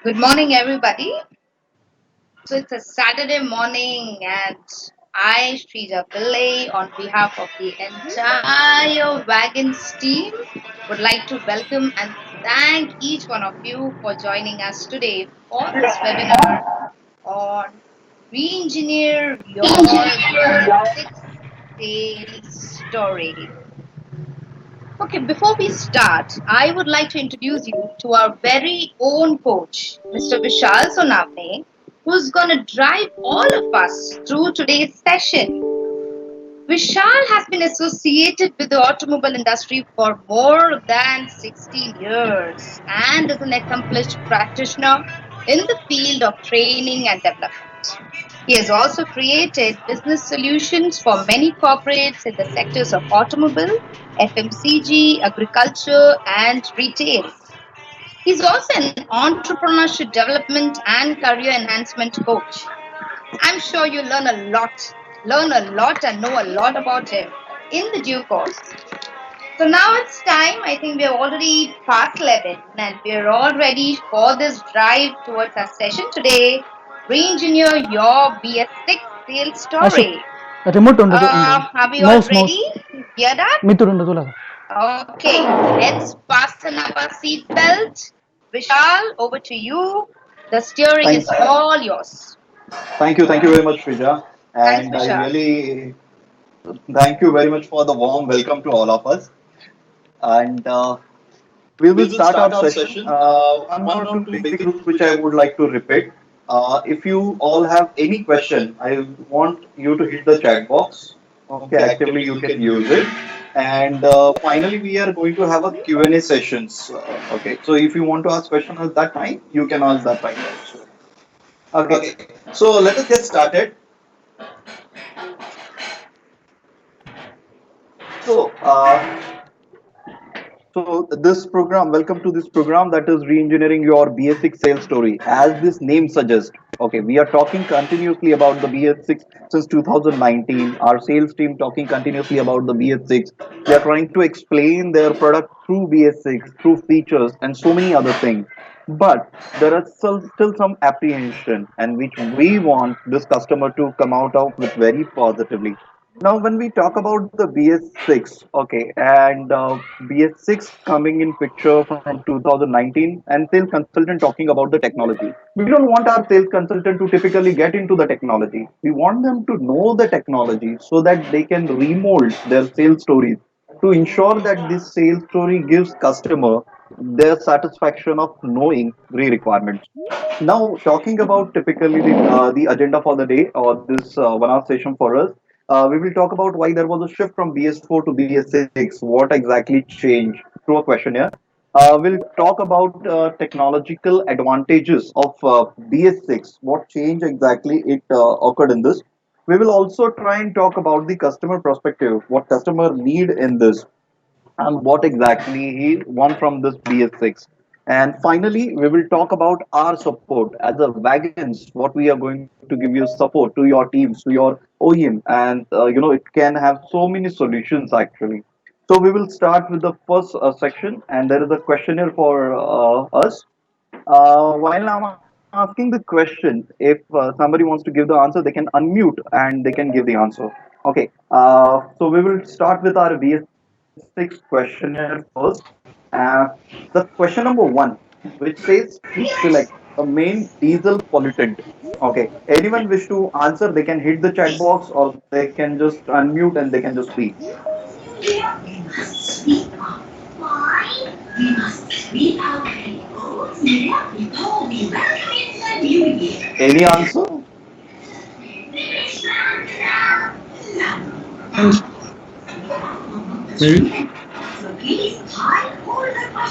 Good morning, everybody. So it's a Saturday morning, and I, Shrija Pillai, on behalf of the entire Wagons team, would like to welcome and thank each one of you for joining us today for this webinar on Re-Engineer Your BS6 Sales Story. Okay, before we start, I would like to introduce you to our very own coach, Mr. Vishal Sonavne, who's going to drive all of us through today's session. Vishal has been associated with the automobile industry for more than 16 years and is an accomplished practitioner in the field of training and development. He has also created business solutions for many corporates in the sectors of automobile, FMCG, agriculture, and retail. He's also an entrepreneurship development and career enhancement coach. I'm sure you learn a lot and know a lot about him in the due course. So now it's time. I think we're already past 11 and we're all ready for this drive towards our session today. Re-engineer your BS6 sales Ashok, story. remote ఉండదు Are we all mouse mouse ready? Geared up? మిత్రుడు ఉండదు లాగా Okay, let's fasten up our seatbelt. Vishal, over to you. The steering Thank, is all yours. thank you very much, Shrija. Thanks, And I Vishal. really thank you very much for the warm welcome to all of us. And we will start our session. One or two basic rules which I would like to repeat. If you all have any question, I want you to hit the chat box. Okay, actively you can use it. And finally, we are going to have a Q&A sessions. Okay, so if you want to ask question at that time, you can ask that time also. Okay, so let us get started. So, this program, welcome to this program that is re-engineering your BS6 sales story. As this name suggests, okay, we are talking continuously about the BS6 since 2019. Our sales team talking continuously about the BS6. They are trying to explain their product through BS6, through features, and so many other things. But there is still some apprehension, and which we want this customer to come out of with very positively. Now, when we talk about the BS6, okay, and BS6 coming in picture from 2019, and sales consultant talking about the technology. We don't want our sales consultant to typically get into the technology. We want them to know the technology so that they can remold their sales stories to ensure that this sales story gives customer their satisfaction of knowing requirements. Now, talking about typically the agenda for the day or this 1 hour session for us, we will talk about why there was a shift from BS4 to BS6, what exactly changed through a questionnaire. We'll talk about technological advantages of BS6, what change exactly it occurred in this. We will also try and talk about the customer perspective, what customer need in this, and what exactly he want from this BS6. And finally, we will talk about our support as a wagons, what we are going to give you support to your teams, to your OEM, and it can have so many solutions actually. So we will start with the first section, and there is a questionnaire for us. While I'm asking the question, if somebody wants to give the answer, they can unmute and they can give the answer. Okay. So we will start with our BS6 questionnaire first. The question number one, which says, please select a main diesel pollutant. Okay. Anyone wish to answer, they can hit the chat box or they can just unmute and they can just speak. Any answer?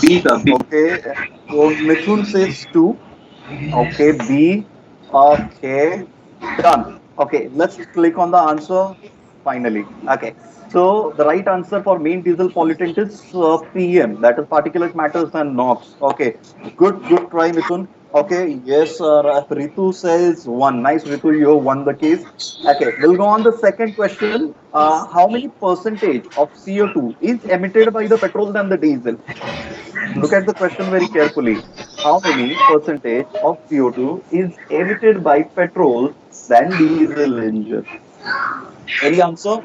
Peter. Okay. So Mithun says two. Okay. B. Okay. Done. Okay. Let's click on the answer finally. Okay. So the right answer for main diesel pollutant is PM. That is particulate matters and NOx. Okay. Good try, Mithun. Okay. Yes, Ritu says one. Nice, Ritu. You have won the case. Okay. We'll go on the second question. How many percentage of CO2 is emitted by the petrol than the diesel? Look at the question very carefully. How many percentage of CO2 is emitted by petrol than diesel engine? Any answer?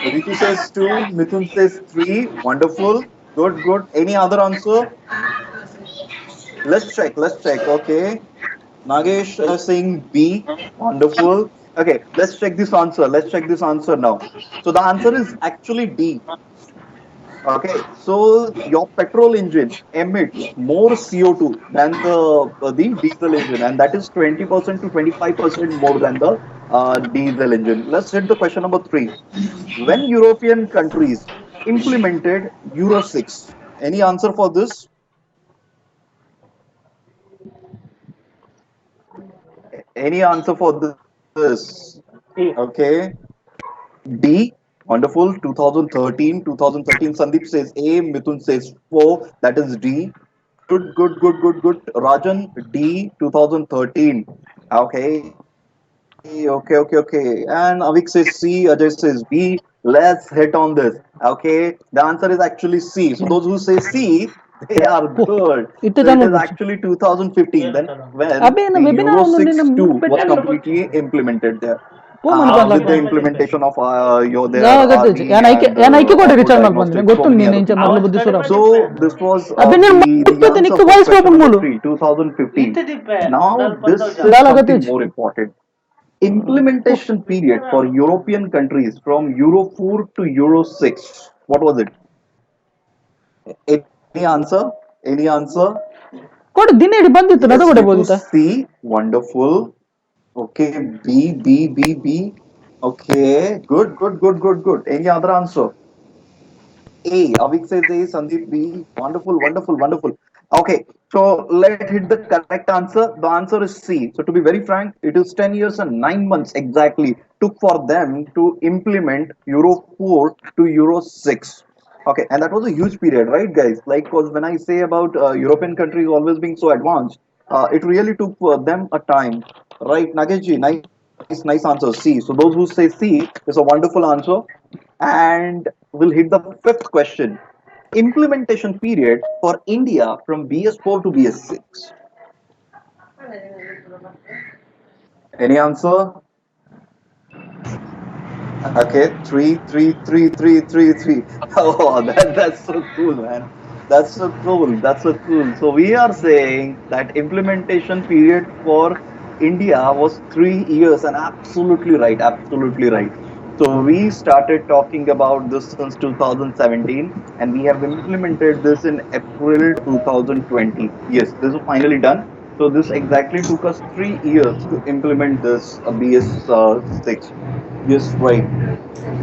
Ritu says two, Mithun says three. Wonderful. Good, good. Any other answer? Let's check. Let's check. Okay. Nagesh saying B. Wonderful. Okay. Let's check this answer. Let's check this answer now. So the answer is actually D. Okay, so your petrol engine emits more CO2 than the diesel engine, and that is 20% to 25% more than the diesel engine. Let's hit the question number three. When European countries implemented Euro 6, any answer for this? Any answer for this? A. Okay, D. Wonderful. 2013, 2013. Sandeep says A. Mithun says 4. That is D. Good, good, good, good, good. Rajan, D. 2013. Okay, okay, okay, okay. And Avik says C. Ajay says B. Let's hit on this. Okay, the answer is actually C. So those who say C, they are పో good. So it ఇట్టే is జన్మలు actually కూర్చో 2015. Then when అబ్బే the నా Euro webinar ఉంది 6 నేను 2 mute was పెట్టాను completely implemented there. ಪೋ మన With the పనులకు implementation of your yeah their ಗೊತ್ತೈತಿ RD ಏನ್ and ಐಕ್ಯ ಕೊಡಿ onboard ರಿಚಾರ್ಜ್ ಮಾಡ್ಕೊಂಡು diagnostics, so ಗೊತ್ತು many ನೀನು other ಇಂಚ things. ಮರಲು ಬುದ್ಧಿ ಸೂರ So this was అబ్బే నేను the మ్యూట్ పెడితే answer నీకు for voice question open number మూలు three, 2015. Now this is దాలా something గతేజ్ more important. Implementation period for European countries from Euro 4 to Euro 6. What was it? Any answer? Any answer? ಕೊಡು ದಿನ ಇಡಿ ಬಂದಿತ್ತು Yes, ನದ ಕೊಡೆ Ritu ಬೋದಿತ್ತ C. Wonderful. Okay, B, B, B, B. Okay, good, good, good, good, good. Any other answer? A. Avik says A. Sandeep B. Wonderful, wonderful, wonderful. Okay, so let hit the correct answer. The answer is C. So to be very frank, it is 10 years and 9 months exactly took for them to implement Euro 4 to Euro 6. Okay, and that was a huge period, right, guys? Like, because when I say about European countries always being so advanced, it really took them a time, right? Nageshi, nice, nice answer. C. So those who say C is a wonderful answer. And we'll hit the fifth question. Implementation period for India from BS4 to BS6. Any answer? Okay, three, three, three, three, three, three. Oh, that's so cool, man. That's so cool. That's so cool. So we are saying that implementation period for India was 3 years, and absolutely right. Absolutely right. So we started talking about this since 2017, and we have implemented this in April 2020. Yes, this is finally done. So this exactly took us 3 years to implement this BS6. Yes, right.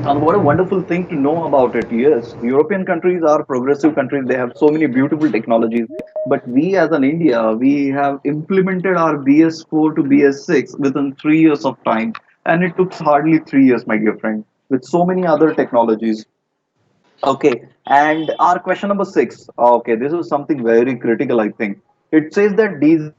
And what a wonderful thing to know about it. Yes, European countries are progressive countries. They have so many beautiful technologies. But we as an India, we have implemented our BS4 to BS6 within 3 years of time. And it took hardly 3 years, my dear friend, with so many other technologies. Okay. And our question number six. Okay, this is something very critical, I think. It says that diesel,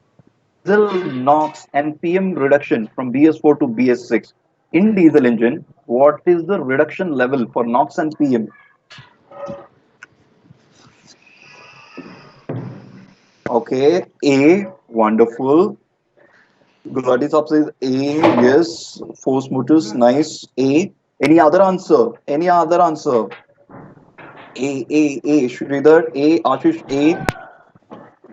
NOx, and PM reduction from BS4 to BS6 in diesel engine, what is the reduction level for NOx and PM? Okay, A, wonderful. Gulati Saab says A, yes. Force motors, nice. A. Any other answer? Any other answer? A. Sridhar, A. Ashish, A.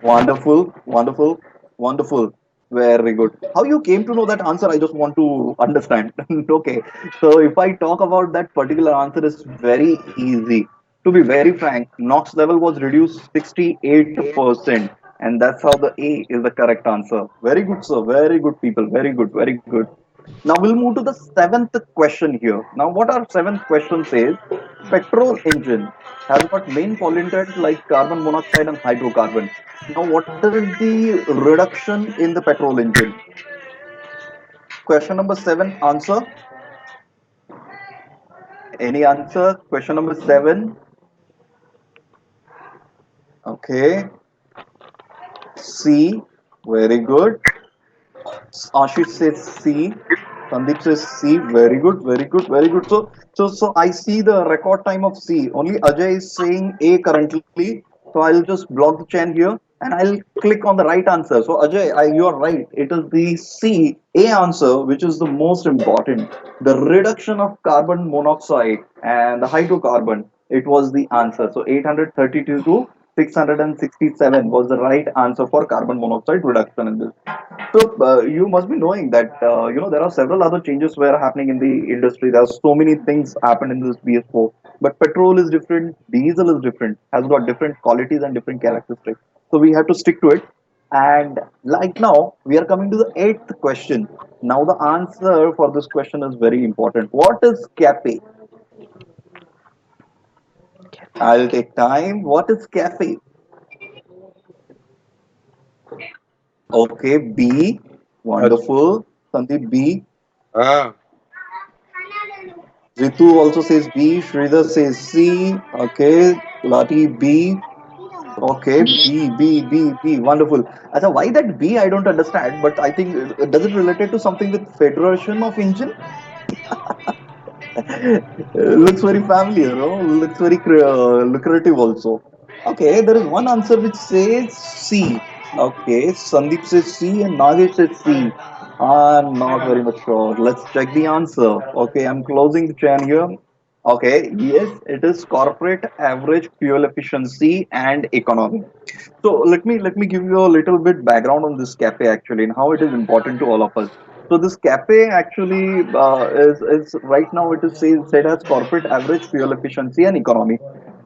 Wonderful, wonderful, wonderful. Very good. How you came to know that answer? I just want to understand. Okay. So if I talk about that particular answer, is very easy. To be very frank, NOx level was reduced 68%, and that's how the A is the correct answer. Very good, sir. Very good, people. Very good. Very good. Now we'll move to the seventh question here. Now, what our seventh question says: petrol engine has got main pollutants like carbon monoxide and hydrocarbon. Now, what is the reduction in the petrol engine? Question number seven, answer. Any answer? Question number seven. Okay. C. Very good. Ashish says C. Sandeep says C. Very good, very good, very good. So I see the record time of C. Only Ajay is saying A currently. So I'll just block the chain here and I'll click on the right answer. So Ajay, you are right. It is the C, A answer, which is the most important. The reduction of carbon monoxide and the hydrocarbon. It was the answer. So 832 to 667 was the right answer for carbon monoxide reduction in this. So you must be knowing that there are several other changes were happening in the industry. There are so many things happen in this BS4, but petrol is different, diesel is different, has got different qualities and different characteristics. So we have to stick to it. And like now, we are coming to the eighth question. Now the answer for this question is very important. What is cafe? I'll take time. What is cafe? Okay, B. Wonderful. Sandeep B. Ah, Ritu also says B. Sridhar says C. Okay. Lati B. Okay. B, B, B, B. Wonderful. Achha, why that B? I don't understand. But I think, does it related to something with Federation of Engine? Looks very familiar, no? Looks very lucrative also. Okay, there is one answer which says C. Okay, Sandeep says C and Nagesh says C. I'm not very much sure. Let's check the answer. Okay, I'm closing the chain here. Okay, yes, it is corporate average fuel efficiency and economy. So let me give you a little bit background on this cafe actually and how it is important to all of us. So this cafe actually is right now it is said as corporate average fuel efficiency and economy.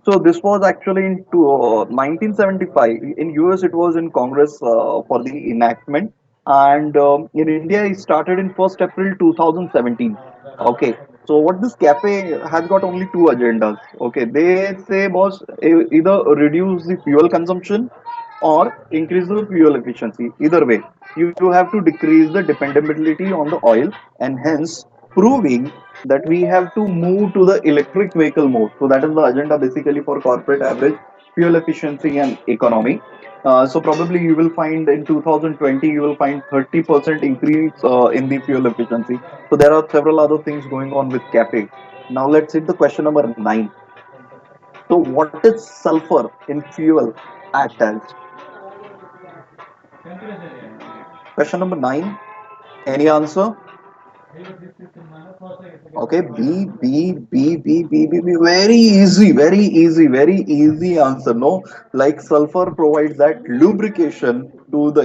So this was actually in 1975 in US. It was in Congress for the enactment, and in India it started in 1st April 2017. Okay, so what this cafe has got only two agendas. Okay, they say boss either reduce the fuel consumption or increase the fuel efficiency. Either way, you have to decrease the dependability on the oil and hence proving that we have to move to the electric vehicle mode. So that is the agenda basically for corporate average fuel efficiency and economy. So probably you will find in 2020 you will find 30% increase in the fuel efficiency. So there are several other things going on with CAFE. Now let's hit the question number 9. So what is sulfur in fuel act as? Question number 9. Any answer? Okay, B, B, B, B, B, B, B. Very easy, very easy, very easy answer. No, like sulfur provides that lubrication to the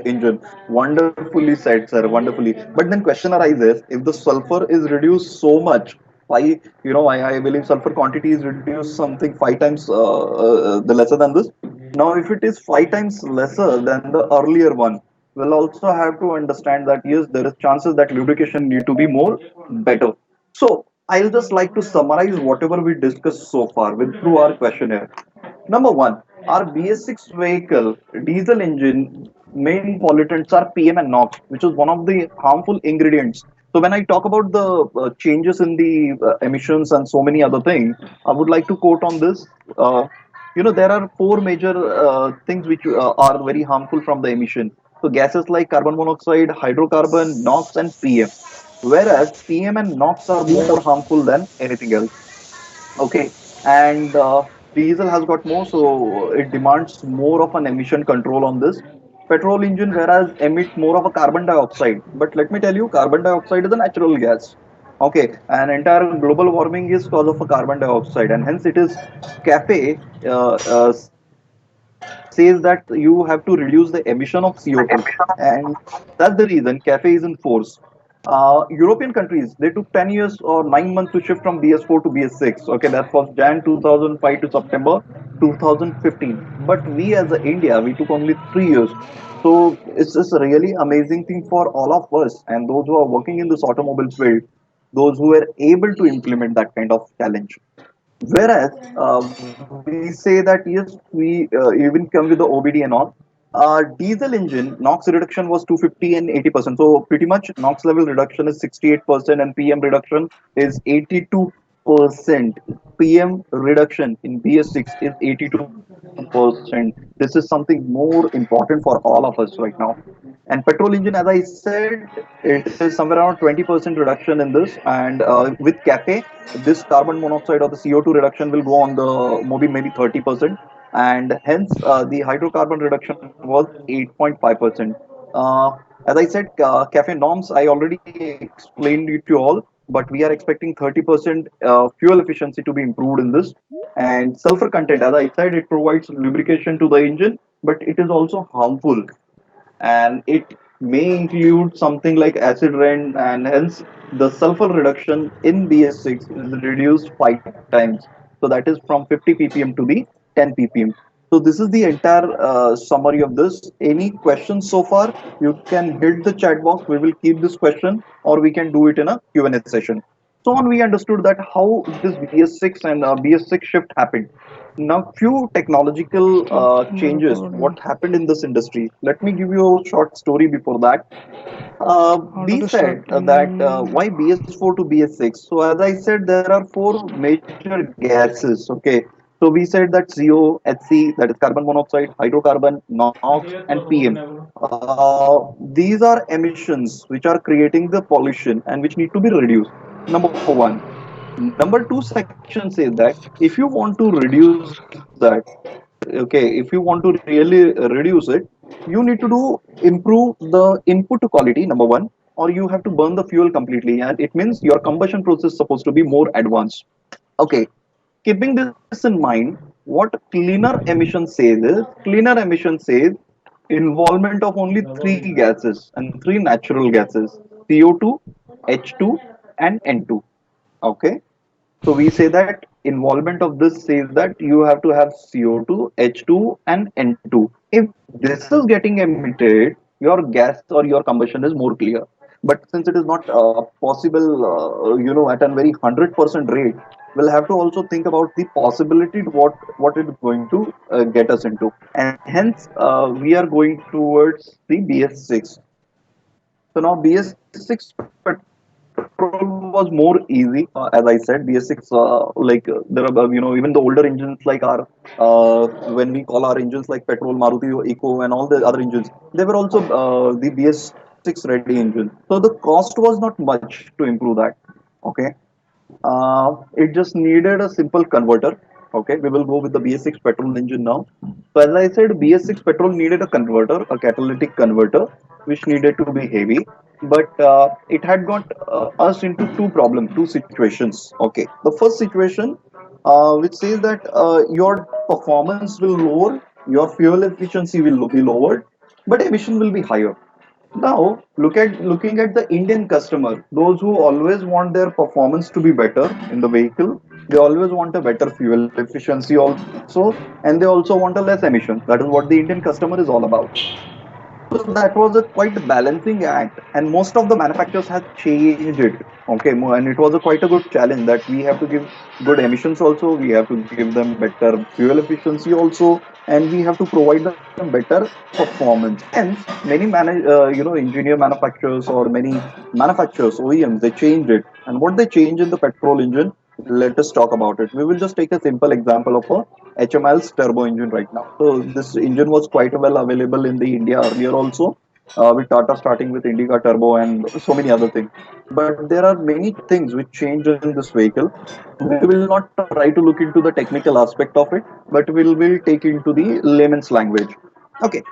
engine. Wonderfully said, sir. Wonderfully. But then question arises: if the sulfur is reduced so much, why? I believe sulfur quantity is reduced something five times the lesser than this. Now, if it is five times lesser than the earlier one, we'll also have to understand that yes, there is chances that lubrication need to be more better. So I'll just like to summarize whatever we discussed so far with through our questionnaire. Number one, our BS6 vehicle diesel engine main pollutants are PM and NOx, which is one of the harmful ingredients. So when I talk about the changes in the emissions and so many other things, I would like to quote on this. There are four major things which are very harmful from the emission. So gases like carbon monoxide, hydrocarbon, NOx, and PM. Whereas PM and NOx are more harmful than anything else. Okay, and diesel has got more, so it demands more of an emission control on this. Petrol engine, whereas emit more of a carbon dioxide. But let me tell you, carbon dioxide is a natural gas. Okay, and entire global warming is cause of a carbon dioxide, and hence it is CAFE says that you have to reduce the emission of CO2, and that's the reason CAFE is in force. European countries, they took 10 years or 9 months to shift from BS4 to BS6. Okay, that was Jan 2005 to September 2015. But we as a India, we took only 3 years. So it's just a really amazing thing for all of us and those who are working in this automobile field, those who were able to implement that kind of challenge. Whereas we say that yes, we even come with the OBD and all. Diesel engine NOx reduction was 250 and 80%. So pretty much NOx level reduction is 68% and PM reduction is 82%. percent PM reduction in BS6 is 82%. This is something more important for all of us right now. And petrol engine, as I said, it is somewhere around 20% reduction in this. And with CAFE, this carbon monoxide or the CO2 reduction will go on the maybe 30%. And hence, the hydrocarbon reduction was 8.5%. Uh, as I said, CAFE norms, I already explained it to all, but we are expecting 30% fuel efficiency to be improved in this. And sulfur content, as I said, it provides lubrication to the engine, but it is also harmful, and it may include something like acid rain, and hence the sulfur reduction in BS6 is reduced 5 times. So that is from 50 ppm to the 10 ppm. So this is the entire summary of this. Any questions so far? You can hit the chat box. We will keep this question, or we can do it in a Q&A session. So on, we understood that how this BS6 and BS6 shift happened. Now, few technological changes. What happened in this industry? Let me give you a short story before that. Order We to said start. that why BS4 to BS6. So as I said, there are four major gases. Okay, so we said that CO, HC, that is carbon monoxide, hydrocarbon, NOx, and PM. These are emissions which are creating the pollution and which need to be reduced. Number one. Number two section says that if you want to reduce that, okay, if you want to really reduce it, you need to improve the input quality, number one, or you have to burn the fuel completely, and it means your combustion process is supposed to be more advanced. Okay, keeping this in mind, what cleaner emission says is cleaner emission says involvement of only three gases and three natural gases: CO2, H2, and N2. Okay, so we say that involvement of this says that you have to have CO2, H2, and N2. If this is getting emitted, your gas or your combustion is more clear. But since it is not possible, at a very 100% rate, we'll have to also think about the possibility to what it is going to get us into. And hence, we are going towards the BS6. So now BS6 petrol was more easy. As I said, BS6, there are, even the older engines like our, when we call our engines like petrol, Maruti, Eco, and all the other engines, they were also the BS6 ready engine. So the cost was not much to improve that. Okay. It just needed a simple converter. Okay, we will go with the BS6 petrol engine now. So as I said, BS6 petrol needed a converter, a catalytic converter, which needed to be heavy. But it had got us into two problems, two situations. Okay, the first situation, which says that your performance will lower, your fuel efficiency will be lowered, but emission will be higher. Now, looking at the Indian customer, those who always want their performance to be better in the vehicle, they always want a better fuel efficiency also, and they also want a less emission. That is what the Indian customer is all about. So that was a quite balancing act, and most of the manufacturers have changed it. Okay, and it was a quite a good challenge that we have to give good emissions also, we have to give them better fuel efficiency also, and we have to provide them better performance. Hence, many engineer manufacturers or many manufacturers OEMs, they changed it. And what they change in the petrol engine, let us talk about it. We will just take a simple example of a HMIL's turbo engine right now. So this engine was quite well available in the India earlier also, with Tata starting with Indica Turbo and so many other things. But there are many things which change in this vehicle. We will not try to look into the technical aspect of it, but will take into the layman's language. Okay.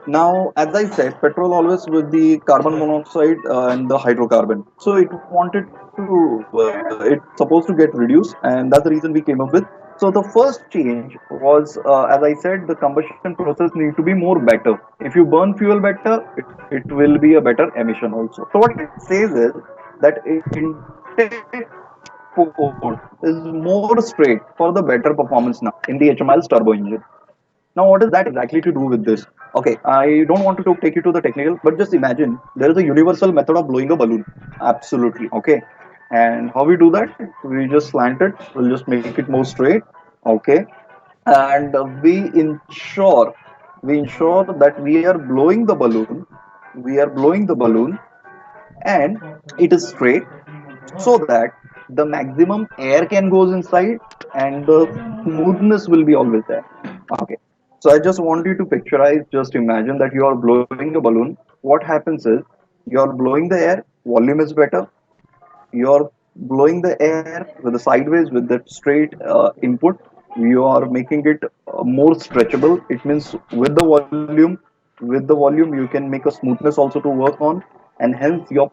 Now, as I said, petrol always with the carbon monoxide and the hydrocarbon. So it wanted it's supposed to get reduced, and that's the reason we came up with. So the first change was, as I said, the combustion process need to be more better. If you burn fuel better, it will be a better emission also. So what it says is that intake port is more straight for the better performance now in the HMI's turbo engine. Now, what is that exactly to do with this? Okay, I don't want to take you to the technical, but just imagine there is a universal method of blowing a balloon. Absolutely. Okay. And how we do that? We just slant it, we'll just make it more straight. Okay. And we ensure that we are blowing the balloon, we are blowing the balloon, and it is straight, so that the maximum air can goes inside, and the smoothness will be always there. Okay. So I just want you to picturize, just imagine that you are blowing a balloon. What happens is you are blowing the air, volume is better. You're blowing the air with the sideways with that straight input. You are making it more stretchable. It means with the volume you can make a smoothness also to work on, and hence your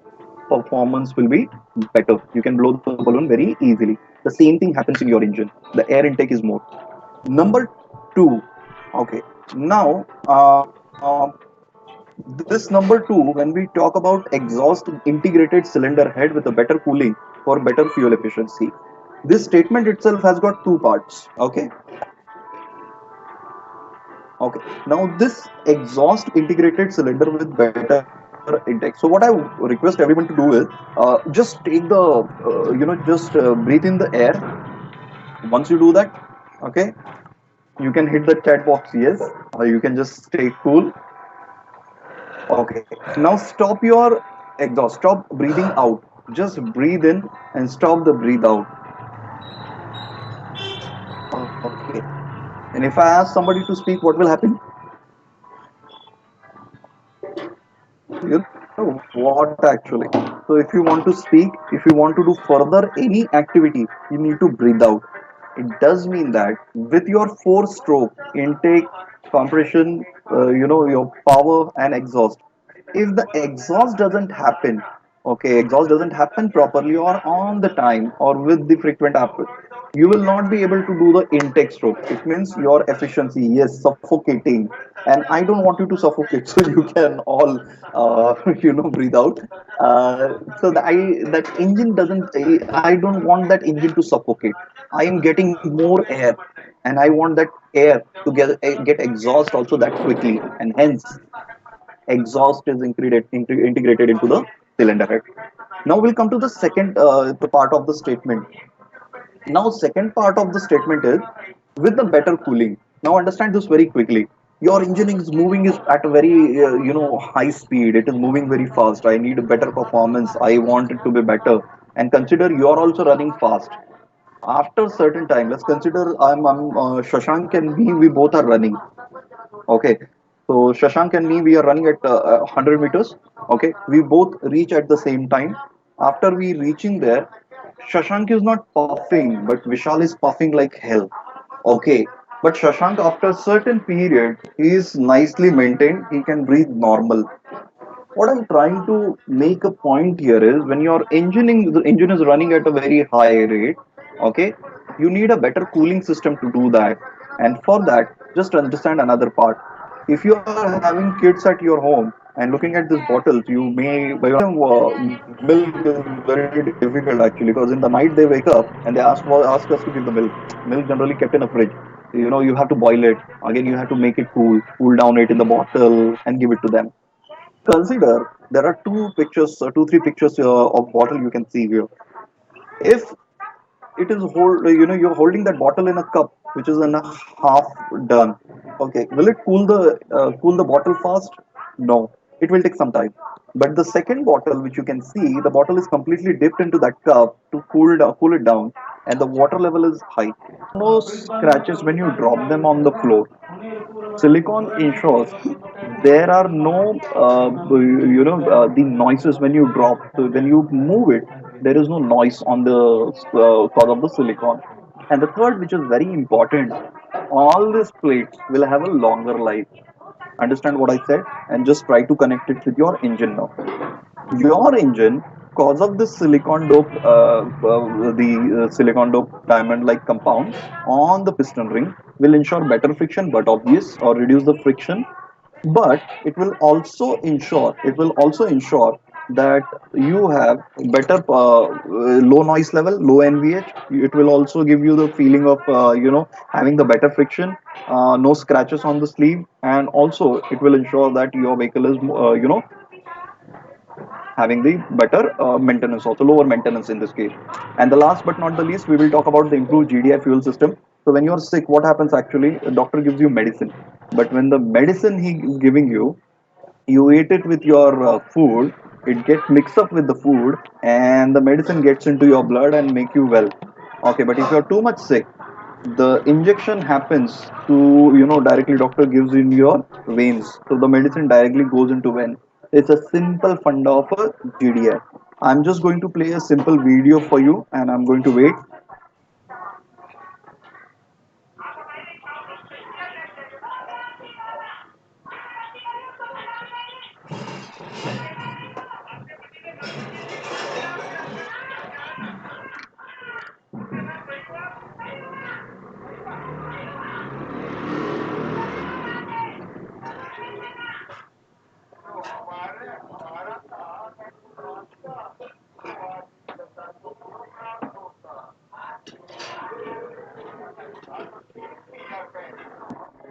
performance will be better. You can blow the balloon very easily. The same thing happens in your engine. The air intake is more. Number two, okay. Now, this number two, when we talk about exhaust integrated cylinder head with a better cooling for better fuel efficiency, this statement itself has got two parts. Okay, okay. Now, this exhaust integrated cylinder with better intake. So, what I request everyone to do is just take the, just breathe in the air. Once you do that, okay, you can hit the chat box yes, or you can just stay cool. Okay. Now stop your exhaust. Stop breathing out. Just breathe in and stop the breathe out. Okay. And if I ask somebody to speak, what will happen? You know what actually? So if you want to speak, if you want to do further any activity, you need to breathe out. It does mean that with your four stroke intake, compression, your power and exhaust. If the exhaust doesn't happen, okay, exhaust doesn't happen properly or on the time or with the frequent output, you will not be able to do the intake stroke. It means your efficiency, yes, suffocating. And I don't want you to suffocate, so you can all, breathe out. That engine doesn't. I don't want that engine to suffocate. I am getting more air, and I want that air to get exhaust also that quickly, and hence exhaust is integrated into the cylinder head. Now we'll come to the second the part of the statement. Now, second part of the statement is with the better cooling. Now, understand this very quickly. Your engine is moving is at a very high speed. It is moving very fast. I need a better performance. I want it to be better. And consider you are also running fast. After certain time, let's consider I'm Shashank and me. We both are running. Okay. So Shashank and me, we are running at 100 meters. Okay. We both reach at the same time. After we reaching there, Shashank is not puffing, but Vishal is puffing like hell. Okay. But Shashank, after a certain period, he is nicely maintained. He can breathe normal. What I'm trying to make a point here is when the engine is running at a very high rate, okay, you need a better cooling system to do that. And for that, just understand another part. If you are having kids at your home and looking at these bottles, you may buy them milk is very difficult actually because in the night they wake up and they ask us to give the milk. Milk generally kept in a fridge. You have to boil it again. You have to make it cool down it in the bottle and give it to them. Consider there are two pictures, two, three pictures of bottle you can see here. If it is you're holding that bottle in a cup which is in a half done. Okay, will it cool the bottle fast? No, it will take some time. But the second bottle, which you can see, the bottle is completely dipped into that cup to cool it down, and the water level is high. No scratches when you drop them on the floor. Silicon ensures there are no the noises when you drop. So when you move it, there is no noise on the cause of the silicon. And the third, which is very important, all these plates will have a longer life. Understand what I said? And just try to connect it with your engine now. Your engine, cause of this silicon dope, the silicon dope diamond like compound on the piston ring will ensure better friction, but obvious, or reduce the friction. But it will also ensure that you have better low noise level, low NVH. It will also give you the feeling of having the better friction, no scratches on the sleeve, and also it will ensure that your vehicle is having the better maintenance, also lower maintenance in this case. And the last but not the least, we will talk about the improved GDI fuel system. So when you're sick, what happens actually? The doctor gives you medicine, but when the medicine he is giving you, you eat it with your food. it gets mixed up with the food, and the medicine gets into your blood and make you well. Okay, but if you're too much sick, the injection happens to, directly doctor gives in your veins, so the medicine directly goes into vein. It's a simple funda of a GDI. I'm just going to play a simple video for you, and I'm going to wait.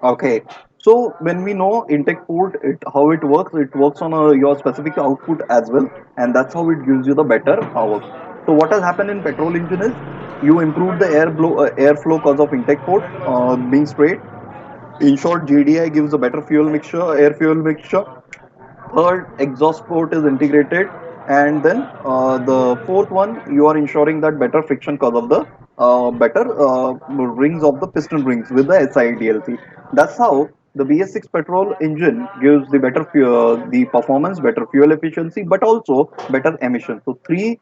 Okay. So when we know intake port, how it works on your specific output as well, and that's how it gives you the better power. So what has happened in petrol engine is you improve the airflow cause of intake port being straight. In short, GDI gives a better fuel mixture, air fuel mixture. Third, exhaust port is integrated, and then the fourth one, you are ensuring that better friction because of the better rings of the piston rings with the SIDLC. That's how the BS6 petrol engine gives the better fuel, the performance, better fuel efficiency, but also better emission. So three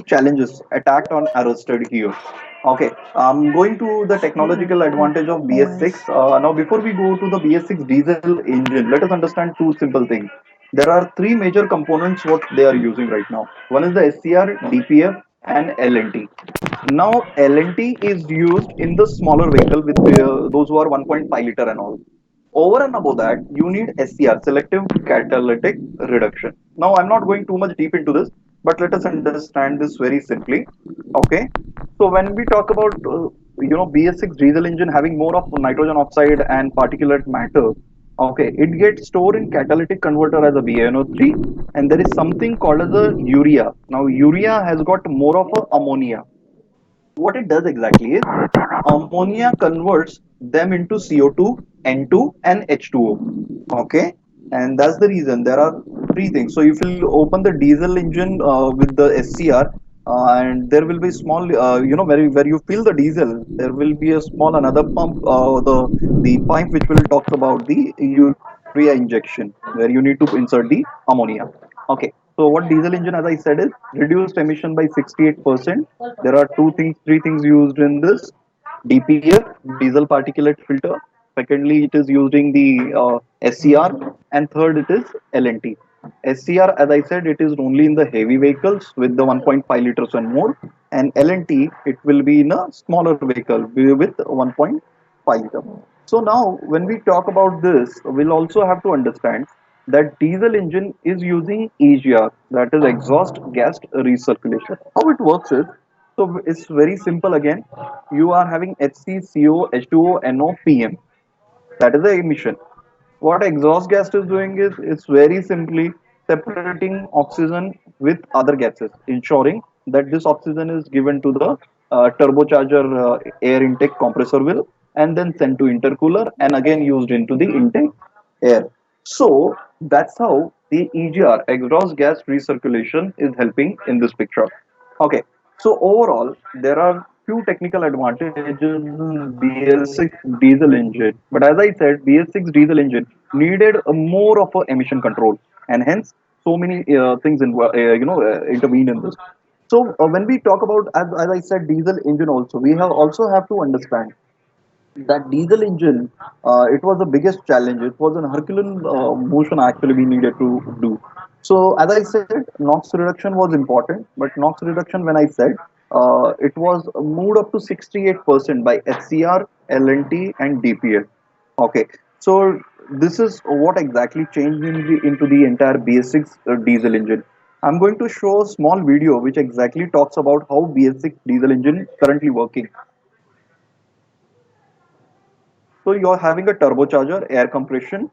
challenges attacked on arrested here. Okay, going to the technological advantage of BS6. Now, before we go to the BS6 diesel engine, let us understand two simple things. There are three major components what they are using right now. One is the SCR, DPF, and LNT. Now, LNT is used in the smaller vehicle with those who are 1.5 liter and all. Over and above that, you need SCR, selective catalytic reduction. Now, I'm not going too much deep into this, but let us understand this very simply. Okay, so when we talk about BS6 diesel engine having more of nitrogen oxide and particulate matter, okay, it gets stored in catalytic converter as a BaNO3, and there is something called as a urea. Now, urea has got more of a ammonia. What it does exactly is ammonia converts them into CO2, N2, and H2O. Okay, and that's the reason there are three things. So if you open the diesel engine with the SCR, and there will be small, where you fill the diesel, there will be a small another pump, the pipe which will talk about the urea injection, where you need to insert the ammonia. Okay, so what diesel engine, as I said, is reduced emission by 68%. There are three things used in this: DPF, diesel particulate filter. Secondly, it is using the SCR, and third, it is LNT. SCR, as I said, it is only in the heavy vehicles with the 1.5 liters and more, and LNT, it will be in a smaller vehicle with 1.5 liter. So now, when we talk about this, we'll also have to understand that diesel engine is using EGR, that is exhaust gas recirculation. How it works is, so it's very simple again. You are having HCCO, H2O, NO, PM. That is the emission. What exhaust gas is doing is it's very simply separating oxygen with other gases, ensuring that this oxygen is given to the turbocharger air intake compressor wheel, and then sent to intercooler and again used into the intake air. So that's how the EGR, exhaust gas recirculation, is helping in this picture. Okay, so overall, there are few technical advantages in BS6 diesel engine, but as I said, BS6 diesel engine needed a more of a emission control, and hence so many things intervene in this. So when we talk about, as I said, diesel engine also, we have also have to understand that diesel engine, it was the biggest challenge. It was an Herculean motion actually we needed to do. So as I said, NOx reduction was important, but NOx reduction, when I said, it was moved up to 68% by SCR, LNT, and DPF. Okay, so this is what exactly changed into the entire BS6 diesel engine. I'm going to show a small video which exactly talks about how BS6 diesel engine currently working. So you're having a turbocharger, air compression.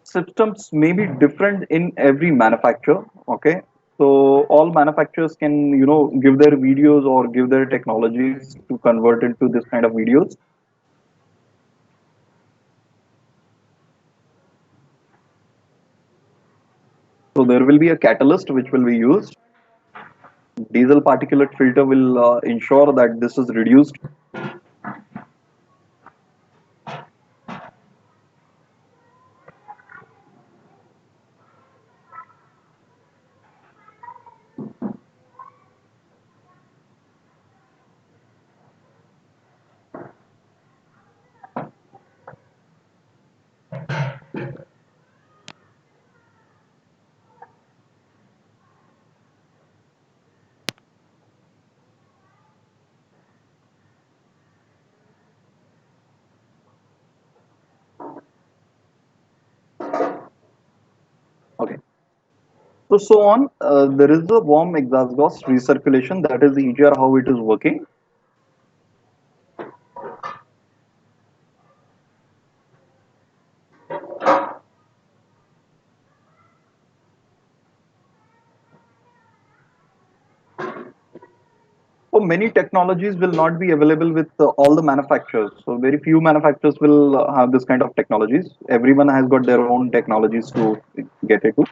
Systems may be different in every manufacturer. Okay. So all manufacturers can, give their videos or give their technologies to convert into this kind of videos. So there will be a catalyst which will be used. Diesel particulate filter will ensure that this is reduced. Okay. So on, there is a warm exhaust gas recirculation. That is easier how it is working. So many technologies will not be available with all the manufacturers. So very few manufacturers will have this kind of technologies. Everyone has got their own technologies to get it to.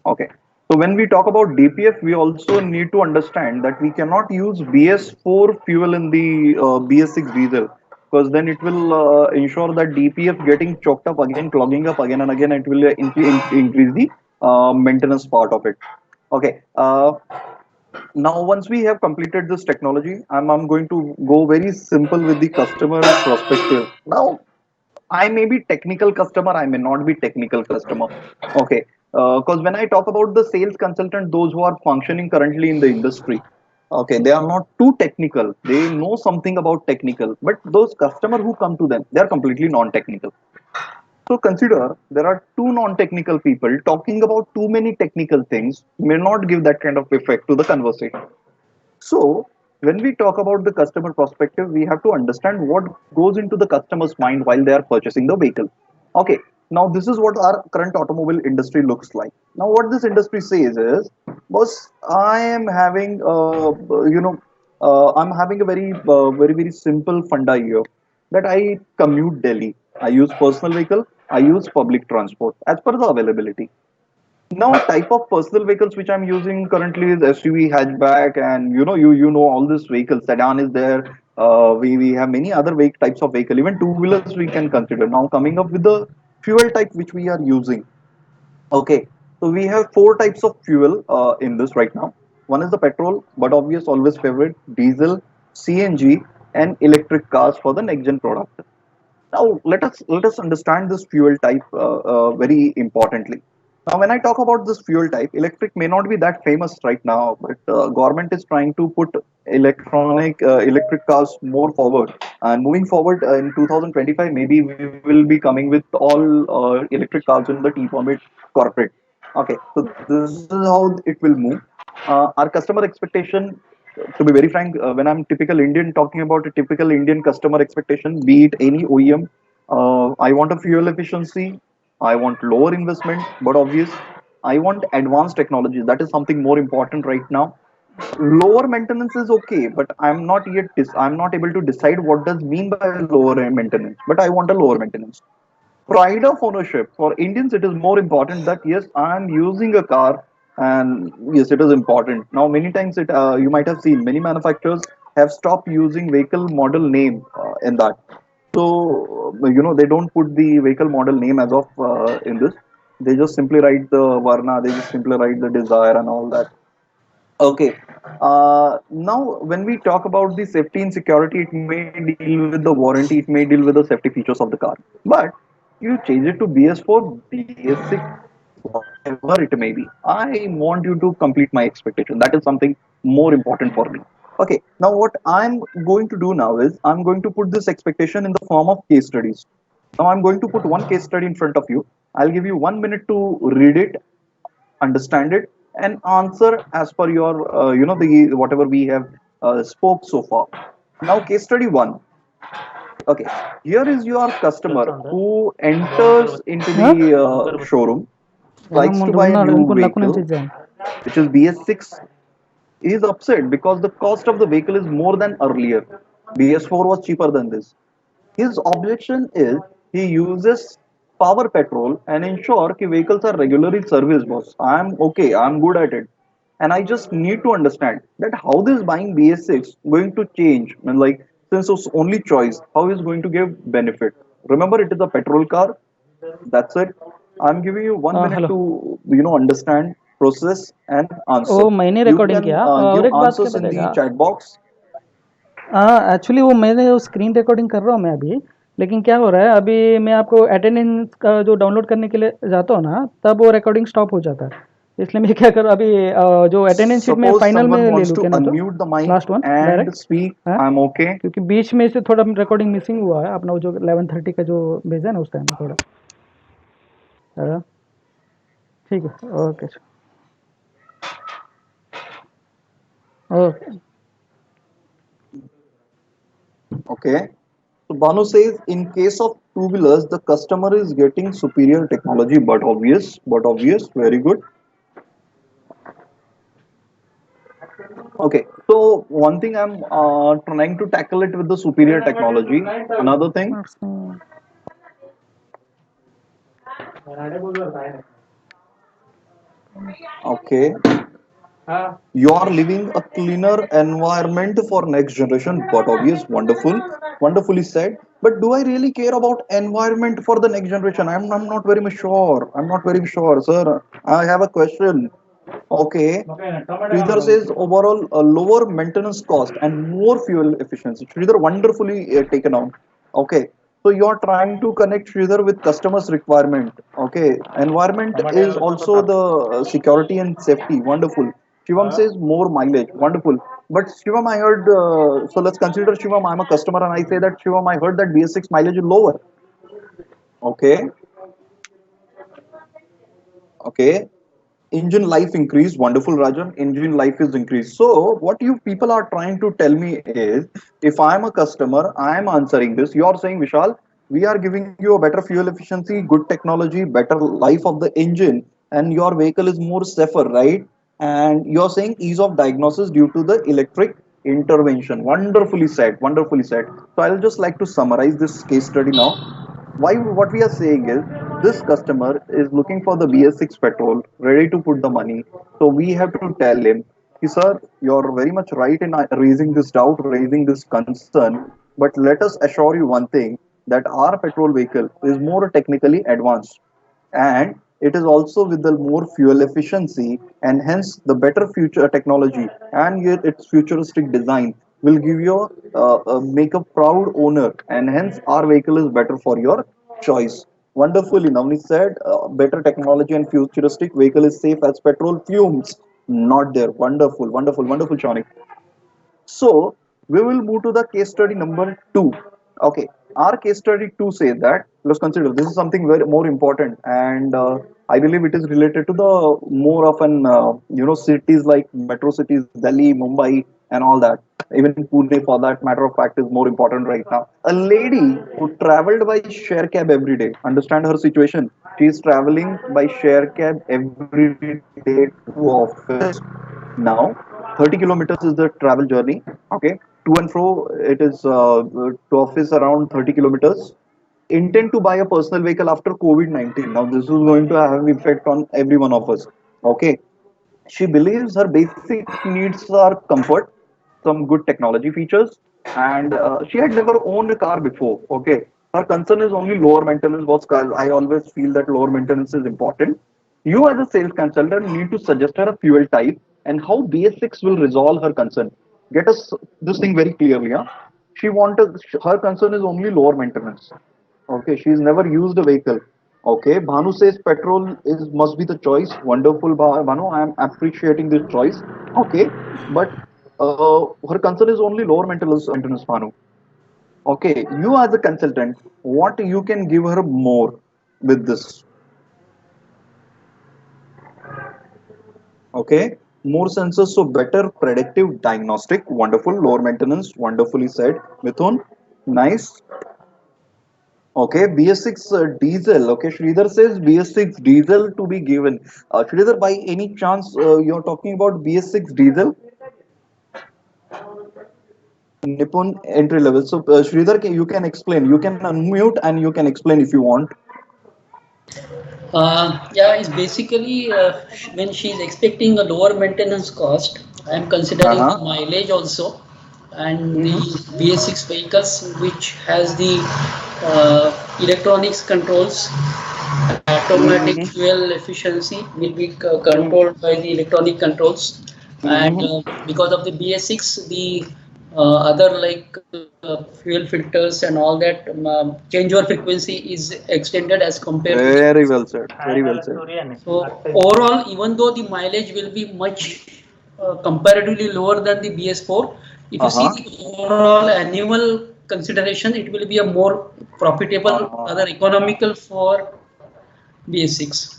Okay. So when we talk about DPF, we also need to understand that we cannot use BS4 fuel in the BS6 diesel, because then it will ensure that DPF getting choked up again, clogging up again and again. It will increase the maintenance part of it. Okay. Now, once we have completed this technology, I'm going to go very simple with the customer perspective. Now, I may be technical customer, I may not be technical customer. Okay. Because when I talk about the sales consultant, those who are functioning currently in the industry, okay, they are not too technical. They know something about technical, but those customer who come to them, they are completely non-technical. So consider there are two non-technical people talking about too many technical things may not give that kind of effect to the conversation. So, when we talk about the customer perspective, we have to understand what goes into the customer's mind while they are purchasing the vehicle. Okay, now this is what our current automobile industry looks like. Now, what this industry says is, boss, I am having, I'm having a very simple funda here that I commute Delhi. I use personal vehicle. I use public transport as per the availability. Now, type of personal vehicles which I'm using currently is SUV, hatchback, and you know all these vehicles. Sedan is there. We have many other types of vehicle. Even two wheelers we can consider. Now, coming up with the fuel type which we are using. Okay, so we have four types of fuel in this right now. One is the petrol, but obvious always favorite, diesel, CNG, and electric cars for the next gen product. Now let us understand this fuel type very importantly. Now, when I talk about this fuel type, electric may not be that famous right now, but government is trying to put electric cars more forward. And moving forward in 2025, maybe we will be coming with all electric cars in the T permit corporate. Okay, so this is how it will move. Our customer expectation, to be very frank, when I'm typical Indian, talking about a typical Indian customer expectation, be it any OEM, I want a fuel efficiency, I want lower investment, but obvious, I want advanced technology. That is something more important right now. Lower maintenance is okay, but I'm not able to decide what does mean by lower maintenance. But I want a lower maintenance. Pride of ownership for Indians, it is more important that yes, I am using a car, and yes, it is important. Now many times you might have seen many manufacturers have stopped using vehicle model name in that. So they don't put the vehicle model name as of in this. They just simply write the varna, they just simply write the desire and all that. Okay. Now, when we talk about the safety and security, it may deal with the warranty, it may deal with the safety features of the car. But you change it to BS4, BS6, whatever it may be. I want you to complete my expectation. That is something more important for me. Okay. Now, what I'm going to do now is I'm going to put this expectation in the form of case studies. Now, I'm going to put one case study in front of you. I'll give you 1 minute to read it, understand it, and answer as per your the whatever we have spoke so far. Now, case study one. Okay, here is your customer who enters into Huh? the showroom, Yang likes to mundu buy a unnaడు new ఇంకొన్ని లక్కున vehicle, తెచ్చాను which is BS6, is upset because the cost of the vehicle is more than earlier. BS4 was cheaper than this. His objection is he uses power petrol and ensure कि vehicles are regularly serviced, boss. I'm okay, I'm good at it. And I just need to understand that how this buying BS6 going to change. And like since it's only choice, how is going to give benefit? Remember, it is a petrol car. That's it. I'm giving you 1 minute hello. to understand, process, and answer. वो मैंने You recording can किया और give एक बात क्या answers in the बताएगा. chat box. Actually वो मैंने वो स्क्रीन रिकॉर्डिंग कर रहा हूँ मैं अभी. लेकिन क्या हो रहा है अभी, मैं आपको अटेंडेंस का जो डाउनलोड करने के लिए जाता हूँ ना, तब वो रिकॉर्डिंग स्टॉप हो जाता है. इसलिए मैं क्या करूँ अभी, जो अटेंडेंस शीट में Suppose फाइनल में someone ले wants लूँ to क्या, ना तो unmute the mic last one and direct speak. है. I'm okay. क्योंकि बीच में से थोड़ा रिकॉर्डिंग मिसिंग हुआ है अपना, वो जो 11:30 का जो भेजा है ना उस टाइम में थोड़ा. हाँ, ठीक है. Okay okay. Okay. So Banu says in case of two-wheelers, the customer is getting superior technology, but obvious, very good. Okay. So one thing I'm trying to tackle it with the superior technology. Another thing, okay, you are living a cleaner environment for next generation, but obvious, wonderful, wonderfully said. But do I really care about environment for the next generation? I'm not very much sure. I'm not very sure, sir. I have a question. Okay. Sridhar says overall a lower maintenance cost and more fuel efficiency. Sridhar, wonderfully taken out. Okay. So you are trying to connect Sridhar with customers' requirement. Okay. Environment is also the security and safety. Wonderful. Shivam says more mileage. Wonderful. But Shivam, I heard, so let's consider Shivam. I'm a customer and I say that Shivam, I heard that BS6 mileage is lower. Okay. Okay. Engine life increase. Wonderful, Rajan. Engine life is increased. So what you people are trying to tell me is, if I am a customer, I am answering this. You are saying, Vishal, we are giving you a better fuel efficiency, good technology, better life of the engine, and your vehicle is more safer, right? And you're saying ease of diagnosis due to the electric intervention. Wonderfully said, wonderfully said. So I'll just like to summarize this case study now. Why what we are saying is, this customer is looking for the BS6 petrol, ready to put the money. So we have to tell him, sir, you're very much right in raising this doubt, raising this concern. But let us assure you one thing, that our petrol vehicle is more technically advanced, and it is also with the more fuel efficiency, and hence the better future technology and yet its futuristic design will give you make a proud owner, and hence our vehicle is better for your choice. Wonderfully, Navni said, better technology and futuristic vehicle is safe as petrol fumes. Not there. Wonderful, wonderful, wonderful, Shanik. So we will move to the case study number two. Okay, our case study two says that, let's consider this is something very more important, and I believe it is related to the more often cities like metro cities, Delhi, Mumbai, and all that. Even Pune, for that matter of fact, is more important right now. A lady who traveled by share cab every day. Understand her situation. She is traveling by share cab every day to office. Now 30 kilometers is the travel journey. Okay, to and fro it is to office around 30 kilometers. Intent to buy a personal vehicle after COVID-19. Now this is going to have effect on every one of us. Okay, she believes her basic needs are comfort, some good technology features, and she had never owned a car before. Okay, her concern is only lower maintenance. Was I always feel that lower maintenance is important. You, as a sales consultant, need to suggest her a fuel type and how BS6 will resolve her concern. Get us this thing very clearly. Huh? She wanted her concern is only lower maintenance. Okay, she's never used a vehicle. Okay, Bhanu says petrol is must be the choice. Wonderful, Bhanu. I am appreciating this choice. Okay, but her concern is only lower maintenance, Bhanu. Okay, you as a consultant, what you can give her more with this? Okay, more sensors, so better predictive diagnostic. Wonderful, lower maintenance. Wonderfully said, Mithun. Nice. Okay, BS6 diesel. Okay, Sridhar says BS6 diesel to be given. Sridhar, by any chance, you're talking about BS6 diesel, Nippon entry level. So, Sridhar, you can explain. You can unmute and you can explain if you want. Yeah, it's basically when she's expecting a lower maintenance cost, I'm Uh considering the huh. mileage also and the Mm-hmm. BS6 vehicles which has the electronics controls, automatic Mm-hmm. fuel efficiency will be controlled by the electronic controls, and Mm-hmm. because of the BS6, the other like fuel filters and all that changeover frequency is extended as compared to the Very well BS4. said. Very well said. So overall, even though the mileage will be much comparatively lower than the BS4, if you Uh see huh. the overall annual consideration, it will be a more profitable, rather economical for BS6.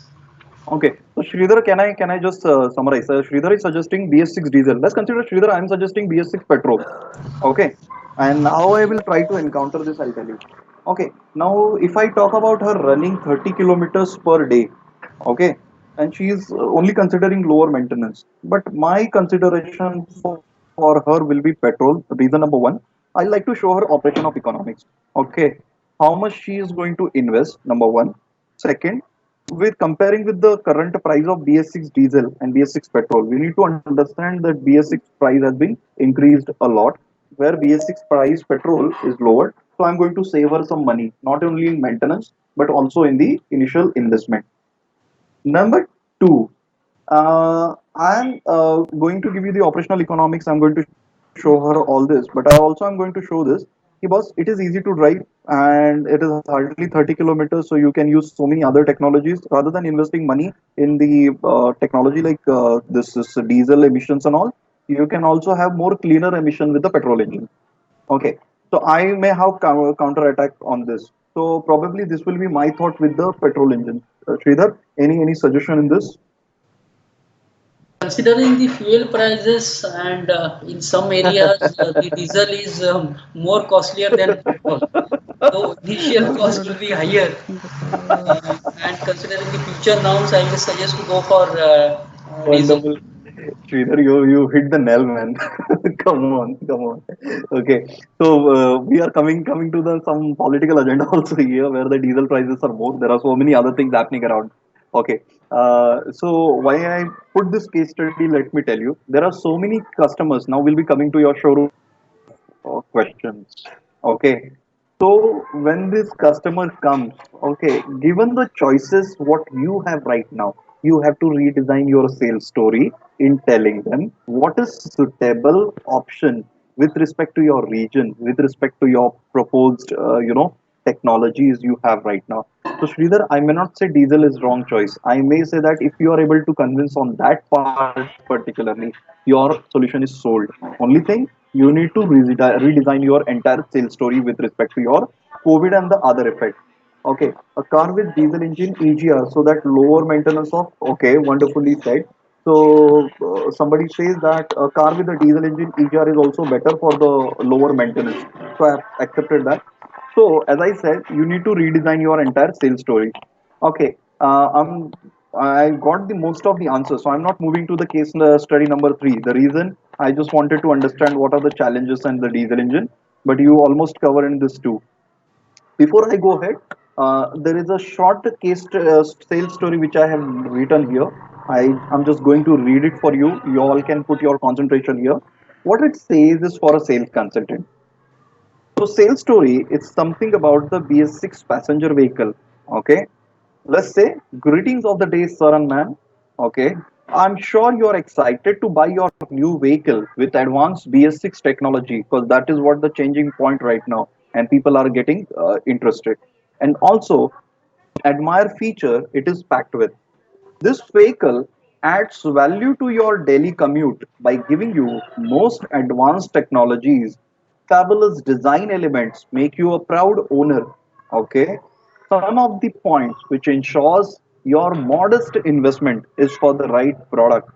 Okay, so Sridhar, can I just summarize? Sridhar is suggesting BS6 diesel. Let's consider Sridhar. I'm suggesting BS6 petrol. Okay, and how I will try to encounter this, I'll tell you. Okay, now if I talk about her running 30 kilometers per day, okay, and she is only considering lower maintenance. But my consideration for her will be petrol. Reason number one, I like to show her operation of economics. Okay, how much she is going to invest. Number one. Second, with comparing with the current price of BS6 diesel and BS6 petrol, we need to understand that BS6 price has been increased a lot, where BS6 price petrol is lower. So I'm going to save her some money, not only in maintenance, but also in the initial investment. Number two, I'm going to give you the operational economics. I'm going to show her all this, but I also am going to show this. Hey boss, it is easy to drive and it is hardly 30 kilometers, so you can use so many other technologies rather than investing money in the technology like this is diesel emissions and all. You can also have more cleaner emission with the petrol engine. Okay, so I may have counter attack on this. So probably this will be my thought with the petrol engine. Sridhar, any suggestion in this? Considering the fuel prices and in some areas the diesel is more costlier than petrol, so initial cost will be higher. And considering the future norms, I will suggest to go for diesel. Wonderful. Sridhar, you hit the nail, man. Come on, come on. Okay, so we are coming to the some political agenda also here, where the diesel prices are more. There are so many other things happening around. Okay, so why I put this case study? Let me tell you, there are so many customers now will be coming to your showroom questions. Okay, so when this customer comes, okay, given the choices what you have right now, you have to redesign your sales story in telling them what is suitable option with respect to your region, with respect to your proposed, technologies you have right now. So Sridhar, I may not say diesel is wrong choice. I may say that if you are able to convince on that part particularly, your solution is sold. Only thing you need to redesign your entire sales story with respect to your COVID and the other effect. Okay, a car with diesel engine EGR, so that lower maintenance of. Okay, wonderfully said. So somebody says that a car with a diesel engine EGR is also better for the lower maintenance. So I have accepted that. So as I said, you need to redesign your entire sales story. Okay, I got the most of the answers, so I'm not moving to the case study number three. The reason I just wanted to understand what are the challenges and the diesel engine, but you almost cover in this too. Before I go ahead, there is a short sales story which I have written here. I'm just going to read it for you. You all can put your concentration here. What it says is for a sales consultant. So sales story is something about the BS6 passenger vehicle. Okay. Let's say, greetings of the day, sir and ma'am. Okay. I'm sure you're excited to buy your new vehicle with advanced BS6 technology because that is what the changing point right now, and people are getting interested. And also, admire feature it is packed with. This vehicle adds value to your daily commute by giving you most advanced technologies. Fabulous design elements make you a proud owner. Okay. Some of the points which ensures your modest investment is for the right product.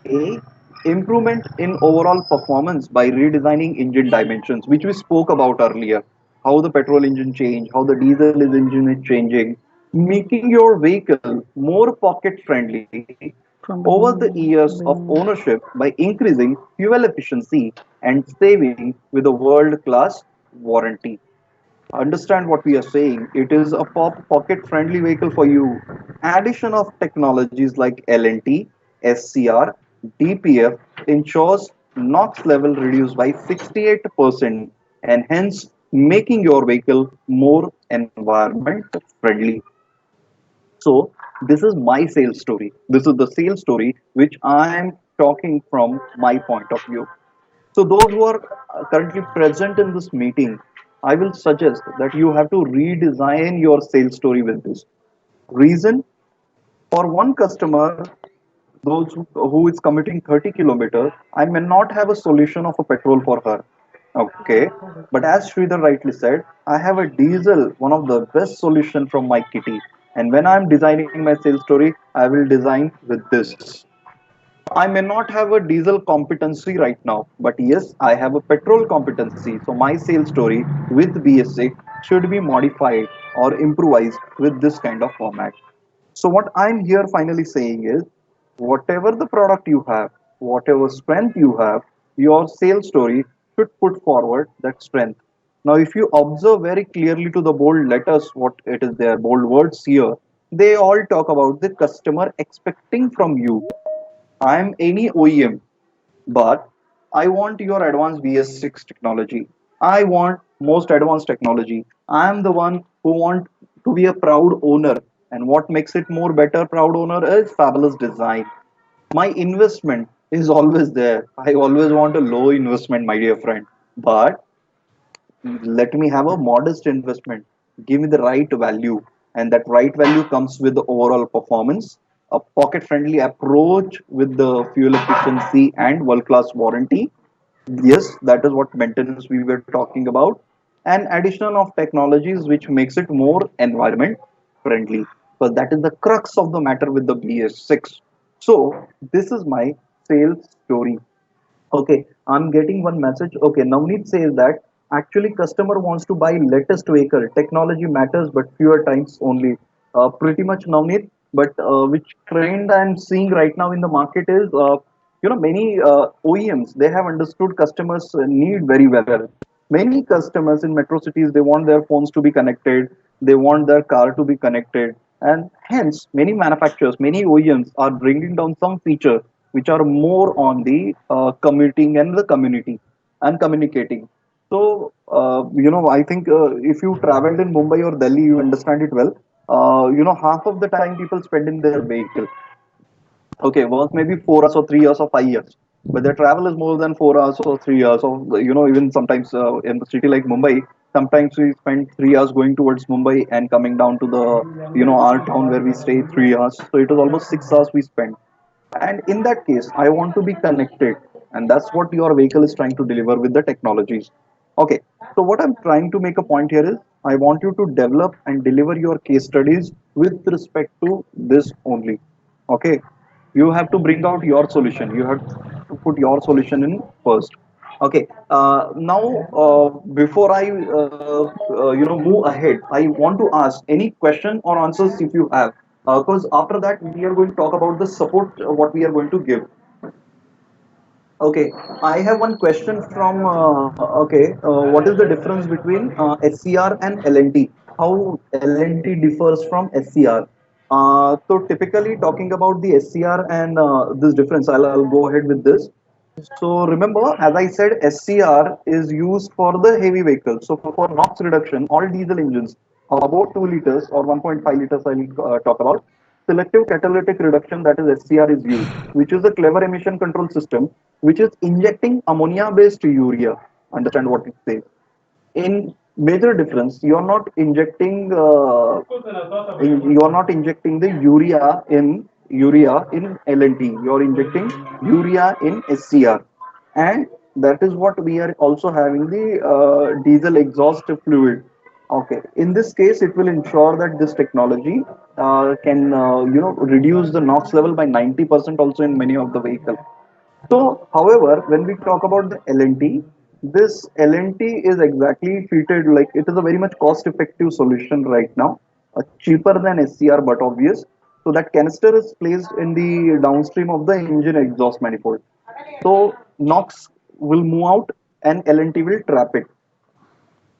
A. Improvement in overall performance by redesigning engine dimensions, which we spoke about earlier. how the petrol engine change, how the diesel is engine is changing, making your vehicle more pocket friendly over From the years of beginning. ownership by increasing fuel efficiency and saving with a world class warranty. Understand what we are saying. It is a pocket friendly vehicle for you. Addition of technologies like LNT, SCR, DPF ensures NOx level reduced by 68% and hence making your vehicle more environment friendly. So this is my sales story. This is the sales story which I am talking from my point of view. So those who are currently present in this meeting, I will suggest that you have to redesign your sales story with this. Reason, for one customer, who is commuting 30 kilometers, I may not have a solution of a petrol for her. Okay. But as Sridhar rightly said, I have a diesel, one of the best solution from my kitty. And when I'm designing my sales story, I will design with this. I may not have a diesel competency right now, but yes, I have a petrol competency. So my sales story with BS6 should be modified or improvised with this kind of format. So what I'm here finally saying is, whatever the product you have, whatever strength you have, your sales story should put forward that strength. Now, if you observe very clearly to the bold letters, what it is there, bold words here, they all talk about the customer expecting from you. I'm any OEM, but I want your advanced BS6 technology. I want most advanced technology. I am the one who want to be a proud owner. And what makes it more better, proud owner, is fabulous design. My investment is always there. I always want a low investment, my dear friend. But let me have a modest investment. Give me the right value, and that right value comes with the overall performance, a pocket friendly approach with the fuel efficiency and world class warranty. Yes, that is what maintenance we were talking about, and addition of technologies which makes it more environment friendly. So that is the crux of the matter with the BS6. So this is my sales story. Okay, I'm getting one message. Okay, Navneet says that actually customer wants to buy latest vehicle. Technology matters, but fewer times only. Pretty much Navneet. But which trend I'm seeing right now in the market is, many OEMs, they have understood customers' need very well. Many customers in metro cities, they want their phones to be connected, they want their car to be connected, and hence many manufacturers, many OEMs are bringing down some features which are more on the commuting and the community and communicating. So, I think if you traveled in Mumbai or Delhi, you understand it well. Half of the time people spend in their vehicle. Okay, work maybe 4 hours or 3 hours or 5 years, but their travel is more than 4 hours or 3 hours. Or even sometimes in a city like Mumbai, sometimes we spend 3 hours going towards Mumbai and coming down to the our town where we stay 3 hours. So it is almost 6 hours we spend. And in that case, I want to be connected, and that's what your vehicle is trying to deliver with the technologies. Okay, so what I'm trying to make a point here is, I want you to develop and deliver your case studies with respect to this only. Okay, you have to bring out your solution. You have to put your solution in first. Okay, now before I move ahead, I want to ask any question or answers if you have, because after that we are going to talk about the support what we are going to give. Okay, I have one question from. What is the difference between SCR and LNT? How LNT differs from SCR? So typically talking about the SCR and this difference, I'll go ahead with this. So remember, as I said, SCR is used for the heavy vehicles. So for NOx reduction, all diesel engines about 2 liters or 1.5 liters, I'll talk about. Selective catalytic reduction, that is SCR, is used, which is a clever emission control system, which is injecting ammonia-based urea. Understand what it says. In major difference, you are not injecting the urea in LNT. You are injecting urea in SCR, and that is what we are also having the diesel exhaust fluid. Okay, in this case, it will ensure that this technology can reduce the NOx level by 90% also in many of the vehicles. So, however, when we talk about the LNT, this LNT is exactly treated like it is a very much cost effective solution right now, cheaper than SCR, but obvious. So that canister is placed in the downstream of the engine exhaust manifold. So NOx will move out and LNT will trap it.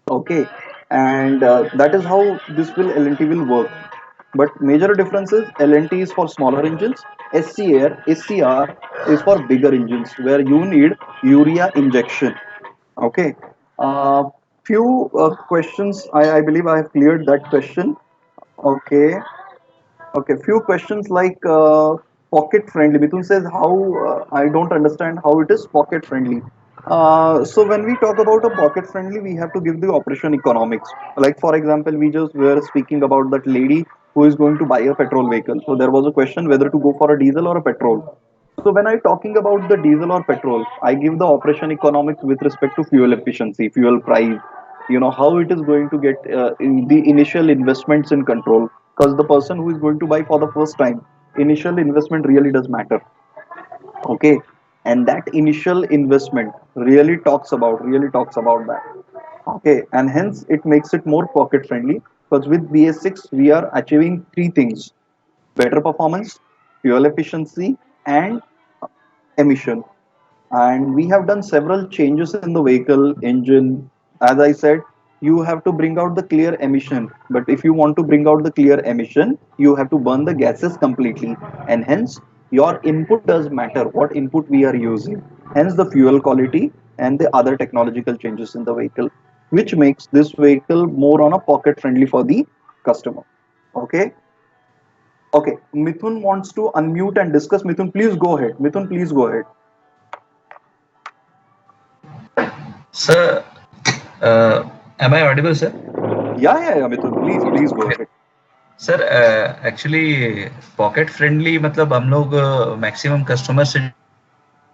Okay, and that is how this will LNT will work. But major difference is LNT is for smaller engines, SCR is for bigger engines where you need urea injection. Okay. Uh, few questions. I believe I have cleared that question. Okay. Okay. Few questions like pocket friendly. Mithun says how I don't understand how it is pocket friendly. So when we talk about a pocket friendly, we have to give the operation economics. Like for example, we just were speaking about that lady who is going to buy a petrol vehicle. So there was a question whether to go for a diesel or a petrol. So when I talking about the diesel or petrol, I give the operation economics with respect to fuel efficiency, fuel price, how it is going to get in the initial investments in control. Because the person who is going to buy for the first time, initial investment really does matter. Okay, and that initial investment really talks about that. Okay, and hence it makes it more pocket friendly because with BS6 we are achieving three things: better performance, fuel efficiency, and emission. And we have done several changes in the vehicle engine. As I said, you have to bring out the clear emission, but if you want to bring out the clear emission, you have to burn the gases completely, and hence your input does matter, what input we are using, hence the fuel quality and the other technological changes in the vehicle, which makes this vehicle more on a pocket friendly for the customer. Okay. Okay, Mithun wants to unmute and discuss. Mithun, please go ahead. Mithun, please go ahead. Sir, am I audible, sir? Yeah, Mithun, please go ahead. Sir actually pocket friendly मतलब हम लोग maximum customer से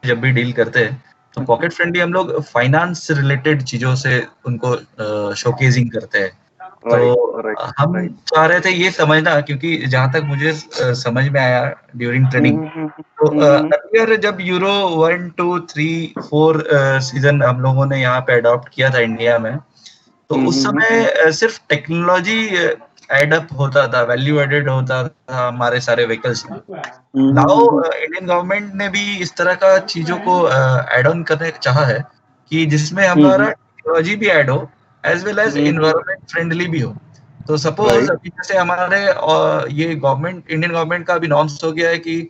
जब भी deal करते हैं तो pocket friendly हम लोग फाइनेंस रिलेटेड चीजों से उनको शोकेजिंग करते हैं। तो हम चाह रहे थे ये समझना, क्योंकि जहां तक मुझे समझ में आया ड्यूरिंग ट्रेनिंग, तो अर्लियर जब यूरो 1, 2, 3, 4 सीजन हम लोगों ने यहाँ पे अडॉप्ट किया था इंडिया में, तो उस समय सिर्फ टेक्नोलॉजी एड अप होता था, वैल्यू एडेड होता था हमारे सारे व्हीकल्स में। नाउ इंडियन गवर्नमेंट ने भी इस तरह का चीजों को एड ऑन करने चाहा है कि जिसमें हमारा टेक्नोलॉजी भी ऐड हो as well as environment friendly भी हो। तो सपोज अभी जैसे हमारे ये गवर्नमेंट, इंडियन गवर्नमेंट का भी नॉर्म्स हो गया है कि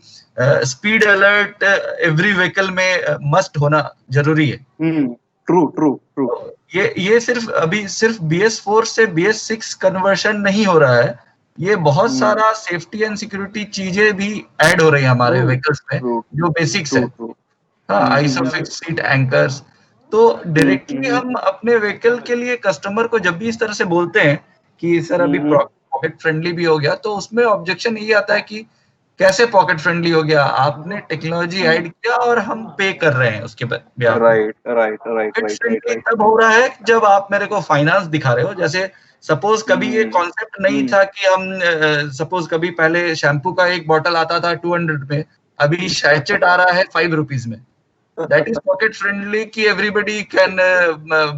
स्पीड अलर्ट एवरी व्हीकल में मस्ट होना जरूरी है। ट्रू। ये सिर्फ BS4 से BS6 कन्वर्शन नहीं हो रहा है, ये बहुत सारा सेफ्टी एंड सिक्योरिटी चीजें भी ऐड हो रही है हमारे व्हीकल्स में जो बेसिक्स है। हाँ, आइसोफिक्स सीट एंकर्स। तो डायरेक्टली हम अपने व्हीकल के लिए कस्टमर को जब भी इस तरह से बोलते हैं कि सर अभी पॉकेट फ्रेंडली भी हो गया, तो उसमें ऑब्जेक्शन ये आता है कि कैसे पॉकेट फ्रेंडली हो गया, आपने टेक्नोलॉजी ऐड किया और हम पे कर रहे हैं उसके बाद। राइट। तब हो रहा है जब आप मेरे को फाइनेंस दिखा रहे हो। जैसे सपोज कभी ये कॉन्सेप्ट नहीं था कि हम सपोज कभी पहले शैम्पू का एक बॉटल आता था 200 में, अभी सैचेट आ रहा है 5 रुपीज में। दैट इज पॉकेट फ्रेंडली कि everybody can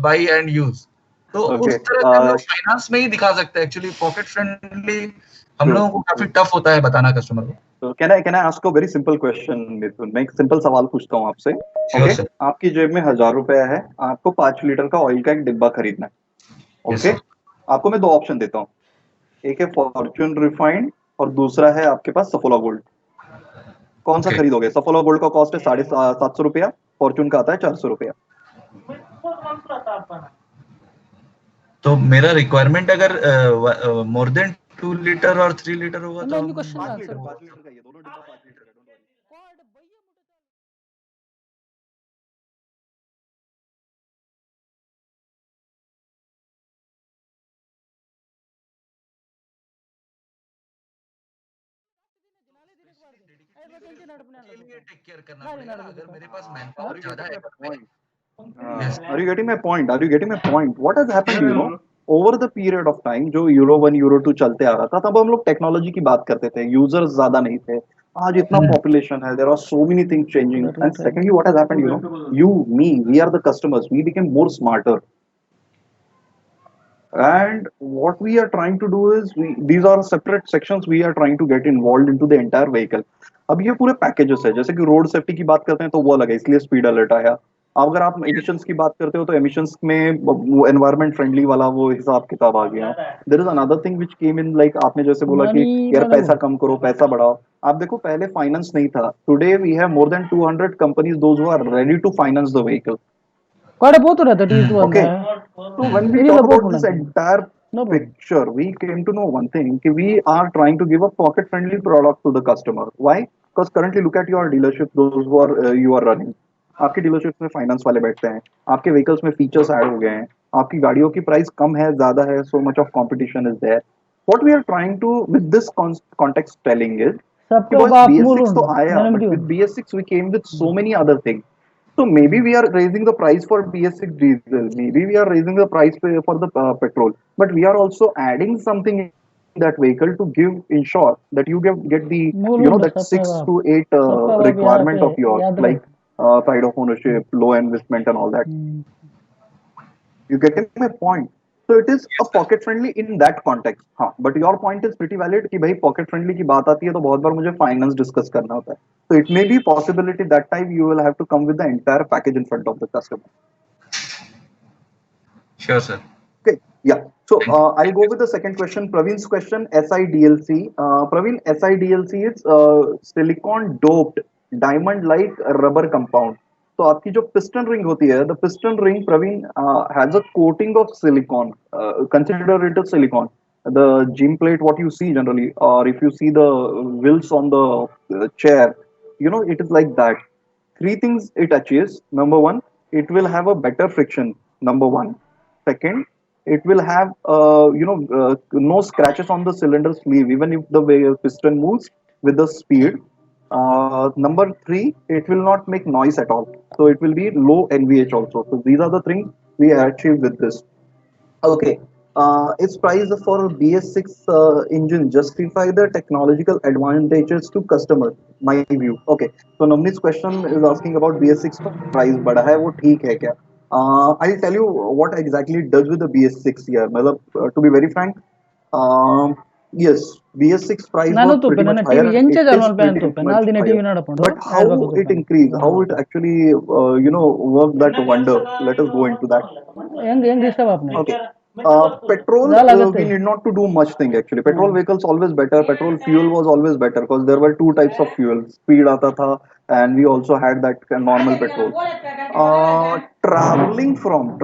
buy and use. तो उस तरह से हम लोग फाइनेंस में ही दिखा सकते हैं। एक्चुअली पॉकेट फ्रेंडली हम लोगों को काफी टफ होता है बताना कस्टमर को। So can I ask a very simple question, मिथुन? मैं एक सिंपल सवाल पूछता हूँ आपसे। ओके, आपकी जेब में 1000 रुपया है, आपको 5 लीटर का ऑयल का एक डिब्बा खरीदना है। ओके, आपको मैं 2 ऑप्शन देता हूँ, एक है फॉर्च्यून रिफाइंड और दूसरा है आपके पास सफोला गोल्ड। कौन सा खरीदोगे? सफोला गोल्ड का कॉस्ट है 750 रुपया, फॉर्च्यून का आता है 400 रुपया। तो मेरा रिक्वायरमेंट अगर मोर देन 2 लीटर और 3 लीटर होगा तो 5 लीटर का, ये दोनों डिब्बा 5 लीटर का। टेक केयर करना पड़ेगा अगर मेरे पास मैन पावर ज्यादा है। Are you getting my point? What has happened, over the period of time, जो यूरो 1 यूरो 2 चलते आ रहा था, तब हम लोग टेक्नोलॉजी की बात करते थे, यूजर्स ज्यादा नहीं थे, आज इतना population है, there are so many things changing. And secondly, what has happened, you, me, we are the customers. We became more smarter. And what we are trying to do is, these are separate sections we are trying to get involved into the entire vehicle. अब ये पूरे packages है, जैसे कि road safety की बात करते हैं तो वो अलग है, इसलिए स्पीड अलर्ट आया. अगर आप एमिशंस की बात करते हो तो एमिशंस में वो एनवायरमेंट फ्रेंडली वाला वो हिसाब किताब आ गया. There is another thing which came in, like आपने जैसे बोला कि यार पैसा कम करो, पैसा बढ़ाओ. आप देखो पहले फाइनेंस नहीं था. Today we have more than 200 companies those who are ready to finance the vehicle. Quite a both of that is one. Okay. So when we talk about this entire picture, we came to know one thing, कि we are trying to give a pocket-friendly product to the customer. Why? Because currently look at your dealership, those who are you are running. आपके dealerships में finance वाले बैठते हैं, आपके vehicles में features add हो गए हैं, आपकी गाड़ियों की प्राइस कम है, ज्यादा है, so much of competition is there. What we are trying to with this context telling is, because BS6 तो आया, but with BS6 we came with so many other things. So maybe we are raising the price for BS6 diesel, maybe we are raising the price for the petrol, but we are also adding something in that vehicle to ensure that you get the that 6 to 8 requirement of yours, like pride of ownership, low investment, and all that. You getting my point? So it is a pocket friendly in that context. हाँ, but your point is pretty valid कि भाई pocket friendly की बात आती है तो बहुत बार मुझे finance discuss करना होता है. So it may be possibility that time you will have to come with the entire package in front of the customer. Sure, sir. Okay, yeah. So I'll go with the second question. Praveen's question, SIDLC. Praveen, SIDLC is silicon doped diamond like rubber compound. तो आपकी जो piston ring होती है, the piston ring, Praveen, has a coating of silicon. Consider it as silicon. The gym plate, what you see generally, or if you see the wheels on the chair, it is like that. Three things it achieves. Number one, it will have a better friction. Number one. Second, it will have no scratches on the cylinder sleeve, even if the piston moves with the speed. Number three, it will not make noise at all. So it will be low NVH also. So these are the things we achieve with this. Okay. Its price for BS6 engine justify the technological advantages to customers. My view. Okay. So Navneet's question is asking about BS6 price. बड़ा है वो ठीक है क्या? I'll tell you what exactly it does with the BS6 here. To be very frank, yes, BS6 price was pretty much higher. It is pretty much higher. But how it increased, how it actually worked that wonder. Let us go into that. Okay. Petrol, we need not to do much thing actually. Petrol vehicles always better. Petrol fuel was always better because there were two types of fuel. Speed aata tha, and we also had that normal petrol. Traveling from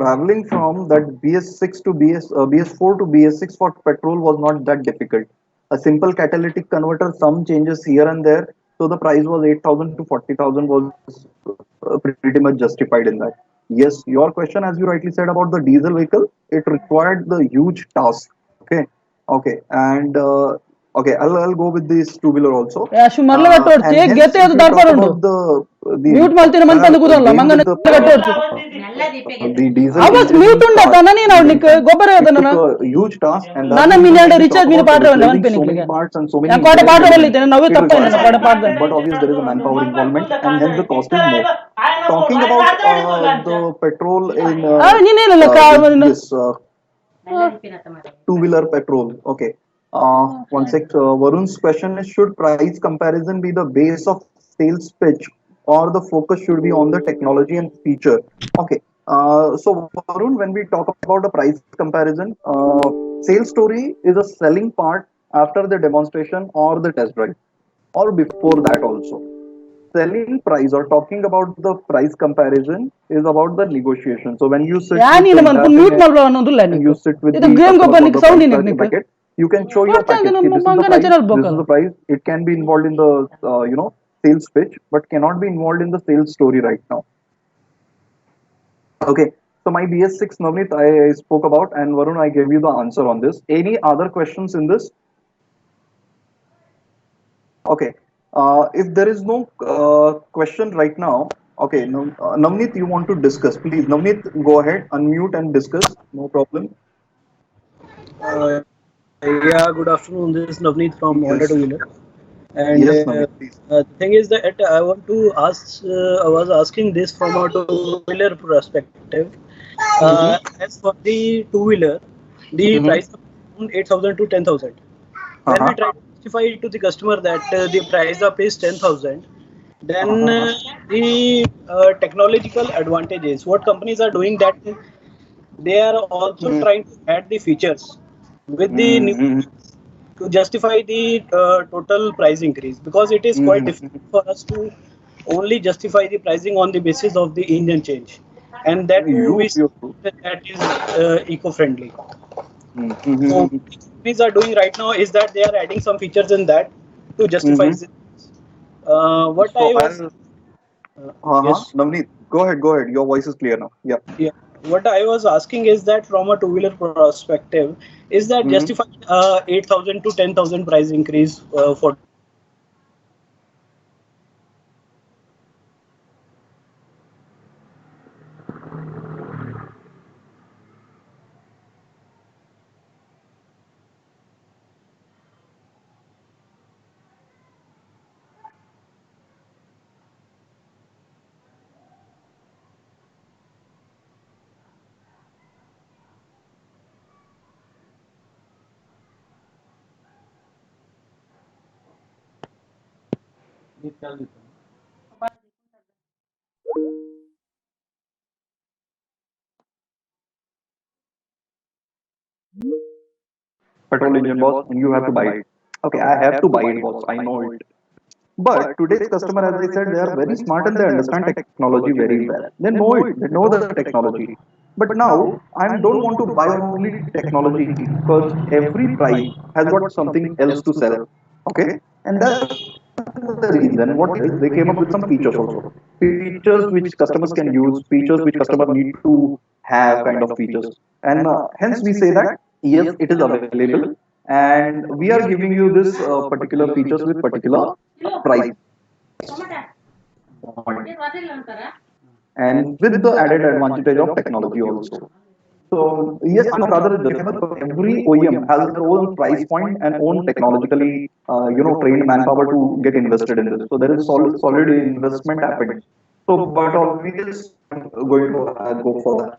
that BS6 to BS4 to BS6 for petrol was not that difficult. A simple catalytic converter, some changes here and there. So the price was 8,000 to 40,000 was pretty much justified in that. Yes, your question, as you rightly said about the diesel vehicle, it required the huge task. Okay, and okay, I'll go with this two-wheeler also. And hence, if you talk about the mute ಮಾಡ್ತೀನಿ ಮಂತ ಕೂದಲ್ಲ ಮಂಗನ ಕಟ್ಟೋచ్చు the diesel ಅವಸ್ mute ಉಂಡ ತನನಿ ನಾವು Nick ಗೊಬ್ಬರ ಅದನ್ನ huge task, and ನನ್ನ ಮಿನಿಯಂಡ recharge ಮೀನು ಪಾಡ್ರೆ ಒಂದು ಒಂದು ಪೆನಿಕ್ಲಿಗೆ ನಾನು ಕೋಟೆ ಪಾಡ್ರೆ ಬಲ್ಲಿದ್ದೇನೆ ನಾವು ತಪ್ಪ ಇಲ್ಲ ಕೋಟೆ ಪಾಡ್ರೆ but obviously there is a manpower involvement and hence the cost is more. Talking about the petrol in ನೀನೇನಲ್ಲ this two-wheeler petrol. Okay, one sec. Varun's question is, should price comparison be the base of sales pitch, or the focus should be on the technology and feature? Okay, so Varun, when we talk about the price comparison, sales story is a selling part after the demonstration or the test drive, or before that also. Selling price or talking about the price comparison is about the negotiation. So when you sit and you sit with the packet, you can show your package. This is the price. This is the price. It can be involved in the sales pitch, but cannot be involved in the sales story right now. Okay. So my BS6 Navneet I spoke about, and Varun I gave you the answer on this. Any other questions in this? Okay. If there is no question right now, okay, Navneet, you want to discuss? Please, Navneet, go ahead, unmute and discuss. No problem. Yeah, good afternoon. This is Navneet from Honda Two Wheeler. And Yes, Navneet, please. the thing is that I want to ask, I was asking this from a two-wheeler perspective. Mm-hmm. As for the two-wheeler, the price Mm-hmm. of around 8,000 to 10,000. When we Uh-huh. try to justify it to the customer that the price up is 10,000, then Uh-huh. the technological advantages, what companies are doing that they are also trying to add the features with the new Mm-hmm. to justify the total price increase, because it is quite Mm-hmm. difficult for us to only justify the pricing on the basis of the engine change, and that too we see You. that is eco-friendly. So Mm-hmm. what the companies are doing right now is that they are adding some features in that to justify Mm-hmm. this. What So I was I'll. uh, Uh-huh. yes. Navneet, go ahead. Go ahead. Your voice is clear now. Yeah. Yeah, what I was asking is that from a two-wheeler perspective, is that Mm-hmm. justified 8,000 to 10,000 price increase for two-wheeler? Petrol engine, boss, and you have to buy it. Okay, I have to buy it, boss. I know it. But today's customer, as I said, they are very smart and they understand technology very well. They know it. They know the technology. But now I don't want to buy only technology because every price has got something else to sell. Okay, and that's the reason. What they did is they came up with some features also. Features which customers can use. Features which customer need to have kind of features. And hence we say that yes, it is available, and we are giving you this particular features with particular price point, and with the added advantage of technology also. So yes, I'm not rather justifiable because every OEM has their own price point and own technologically, trained manpower to get invested in this. So there is solid investment happening. So, but always I'm going to go for that.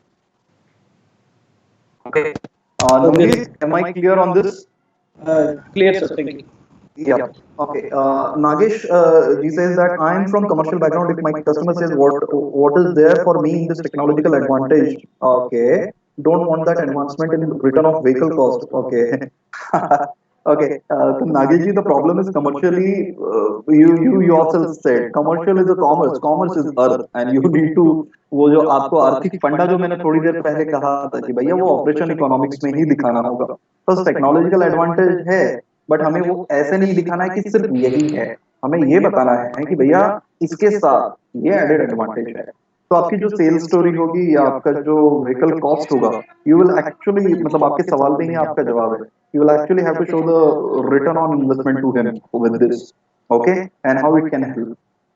Okay. Okay, Navneet, am I clear on this? clear, sir. Thank you. Yeah. Okay. Nagesh, he says that I'm from commercial background. If my customer says what is there for me in this technological advantage, okay, don't want that advancement in return of vehicle cost. Okay. Okay. So Nagesh ji, the problem is commercially. You yourself said commercial is a commerce. Commerce is earth, and you need to वो जो आपको आर्थिक फंडा जो मैंने थोड़ी देर पहले कहा था कि भैया वो ऑपरेशन इकोनॉमिक्स में ही दिखाना होगा बस टेक्नोलॉजिकल एडवांटेज है बट हमें वो ऐसे नहीं दिखाना है कि सिर्फ यही है हमें ये बताना है कि भैया इसके साथ ये एडेड एडवांटेज है तो आपकी जो सेल्स स्टोरी होगी या आपका जो व्हीकल कॉस्ट होगा यू विल एक्चुअली मतलब आपके सवाल पे ही आपका जवाब है you will actually have to show the return on investment to him with this okay and how it can help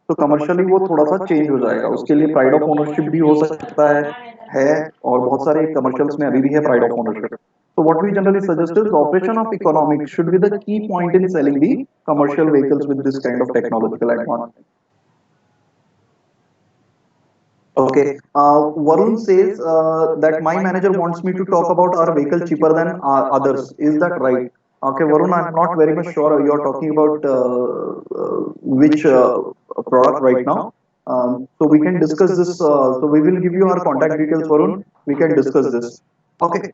तो कमर्शियली वो थोड़ा सा चेंज हो जाएगा उसके लिए प्राइड ऑफ ओनरशिप भी हो सकता है और बहुत सारे कमर्शियल्स में अभी भी है pride of ownership so what we generally suggest is operation of economics should be the key point in selling the commercial vehicles with this kind of technological advancement. Okay. Varun says that my manager wants me to talk about our vehicle cheaper than others. Is that right? Okay, Varun, I'm not very much sure you're talking about which product right now. So we can discuss this. So we will give you our contact details, Varun. We can discuss this. Okay.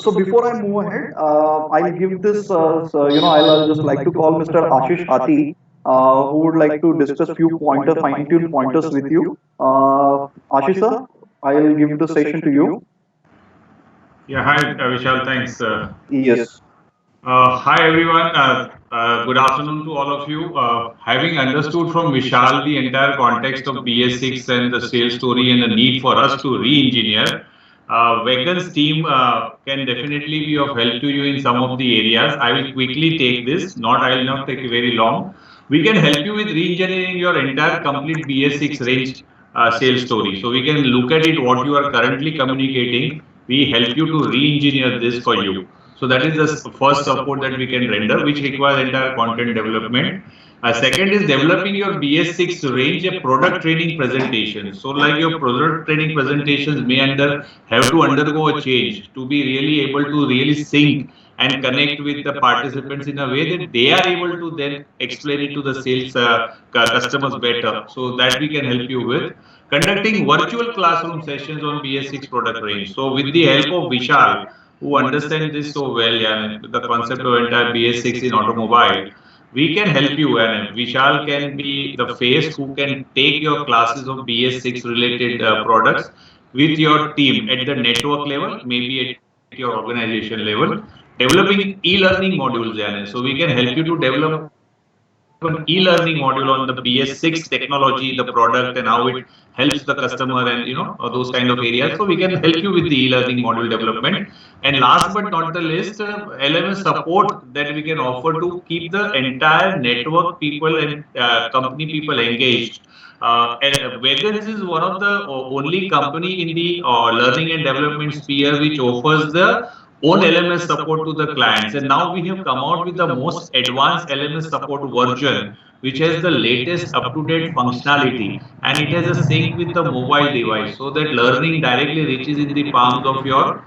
So before I move ahead, I'll give this. I'll just like to call Mr. Ashish Hati, who would like to discuss few fine-tuned pointers with you. Ashish sir, I'll give the session to you. Yeah, hi, Vishal. Thanks. Yes. Hi, everyone. Good afternoon to all of you. Having understood from Vishal the entire context of BS6 and the sales story and the need for us to re-engineer, Wagon's team can definitely be of help to you in some of the areas. I will quickly take this. I will not take very long. We can help you with re-engineering your entire complete BS6 range sales story. So we can look at it what you are currently communicating. We help you to re-engineer this for you. So that is the first support that we can render, which requires entire content development. Second is developing your BS6 range a product training presentation. So like your product training presentations may have to undergo a change to be really able to really sync and connect with the participants in a way that they are able to then explain it to the sales customers better. So that we can help you with. Conducting virtual classroom sessions on BS6 product range. So with the help of Vishal, who understands this so well, yeah, the concept of entire BS6 in automobile, we can help you, and Vishal can be the face who can take your classes of BS6 related products with your team at the network level, maybe at your organization level, developing e-learning modules. So we can help you to develop an e-learning module on the BS6 technology, the product, and how it helps the customer, and those kind of areas. So we can help you with the e-learning module development. And last but not the least, LMS support that we can offer to keep the entire network people and company people engaged. Vagans is one of the only company in the learning and development sphere which offers the own LMS support to the clients. And now we have come out with the most advanced LMS support version, which has the latest up-to-date functionality, and it has a sync with the mobile device, so that learning directly reaches in the palms of your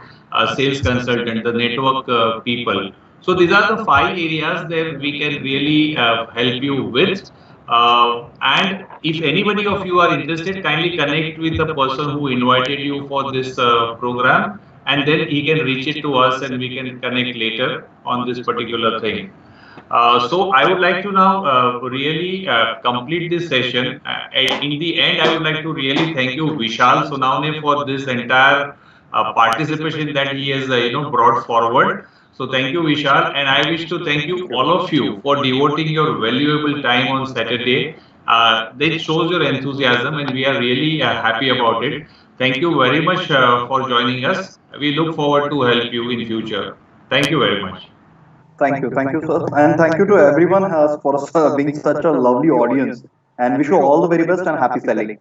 sales consultant, the network people. So these are the 5 areas that we can really help you with. And if anybody of you are interested, kindly connect with the person who invited you for this program, and then he can reach it to us and we can connect later on this particular thing. So I would like to now really complete this session. In the end, I would like to really thank you, Vishal Sonawane, for this entire participation that he has brought forward. So thank you, Vishal, and I wish to thank you all of you for devoting your valuable time on Saturday. That shows your enthusiasm, and we are really happy about it. Thank you very much for joining us. We look forward to help you in future. Thank you very much. Thank you, sir, and thank you to everyone has for being such a lovely audience. And wish you all the very best and happy selling.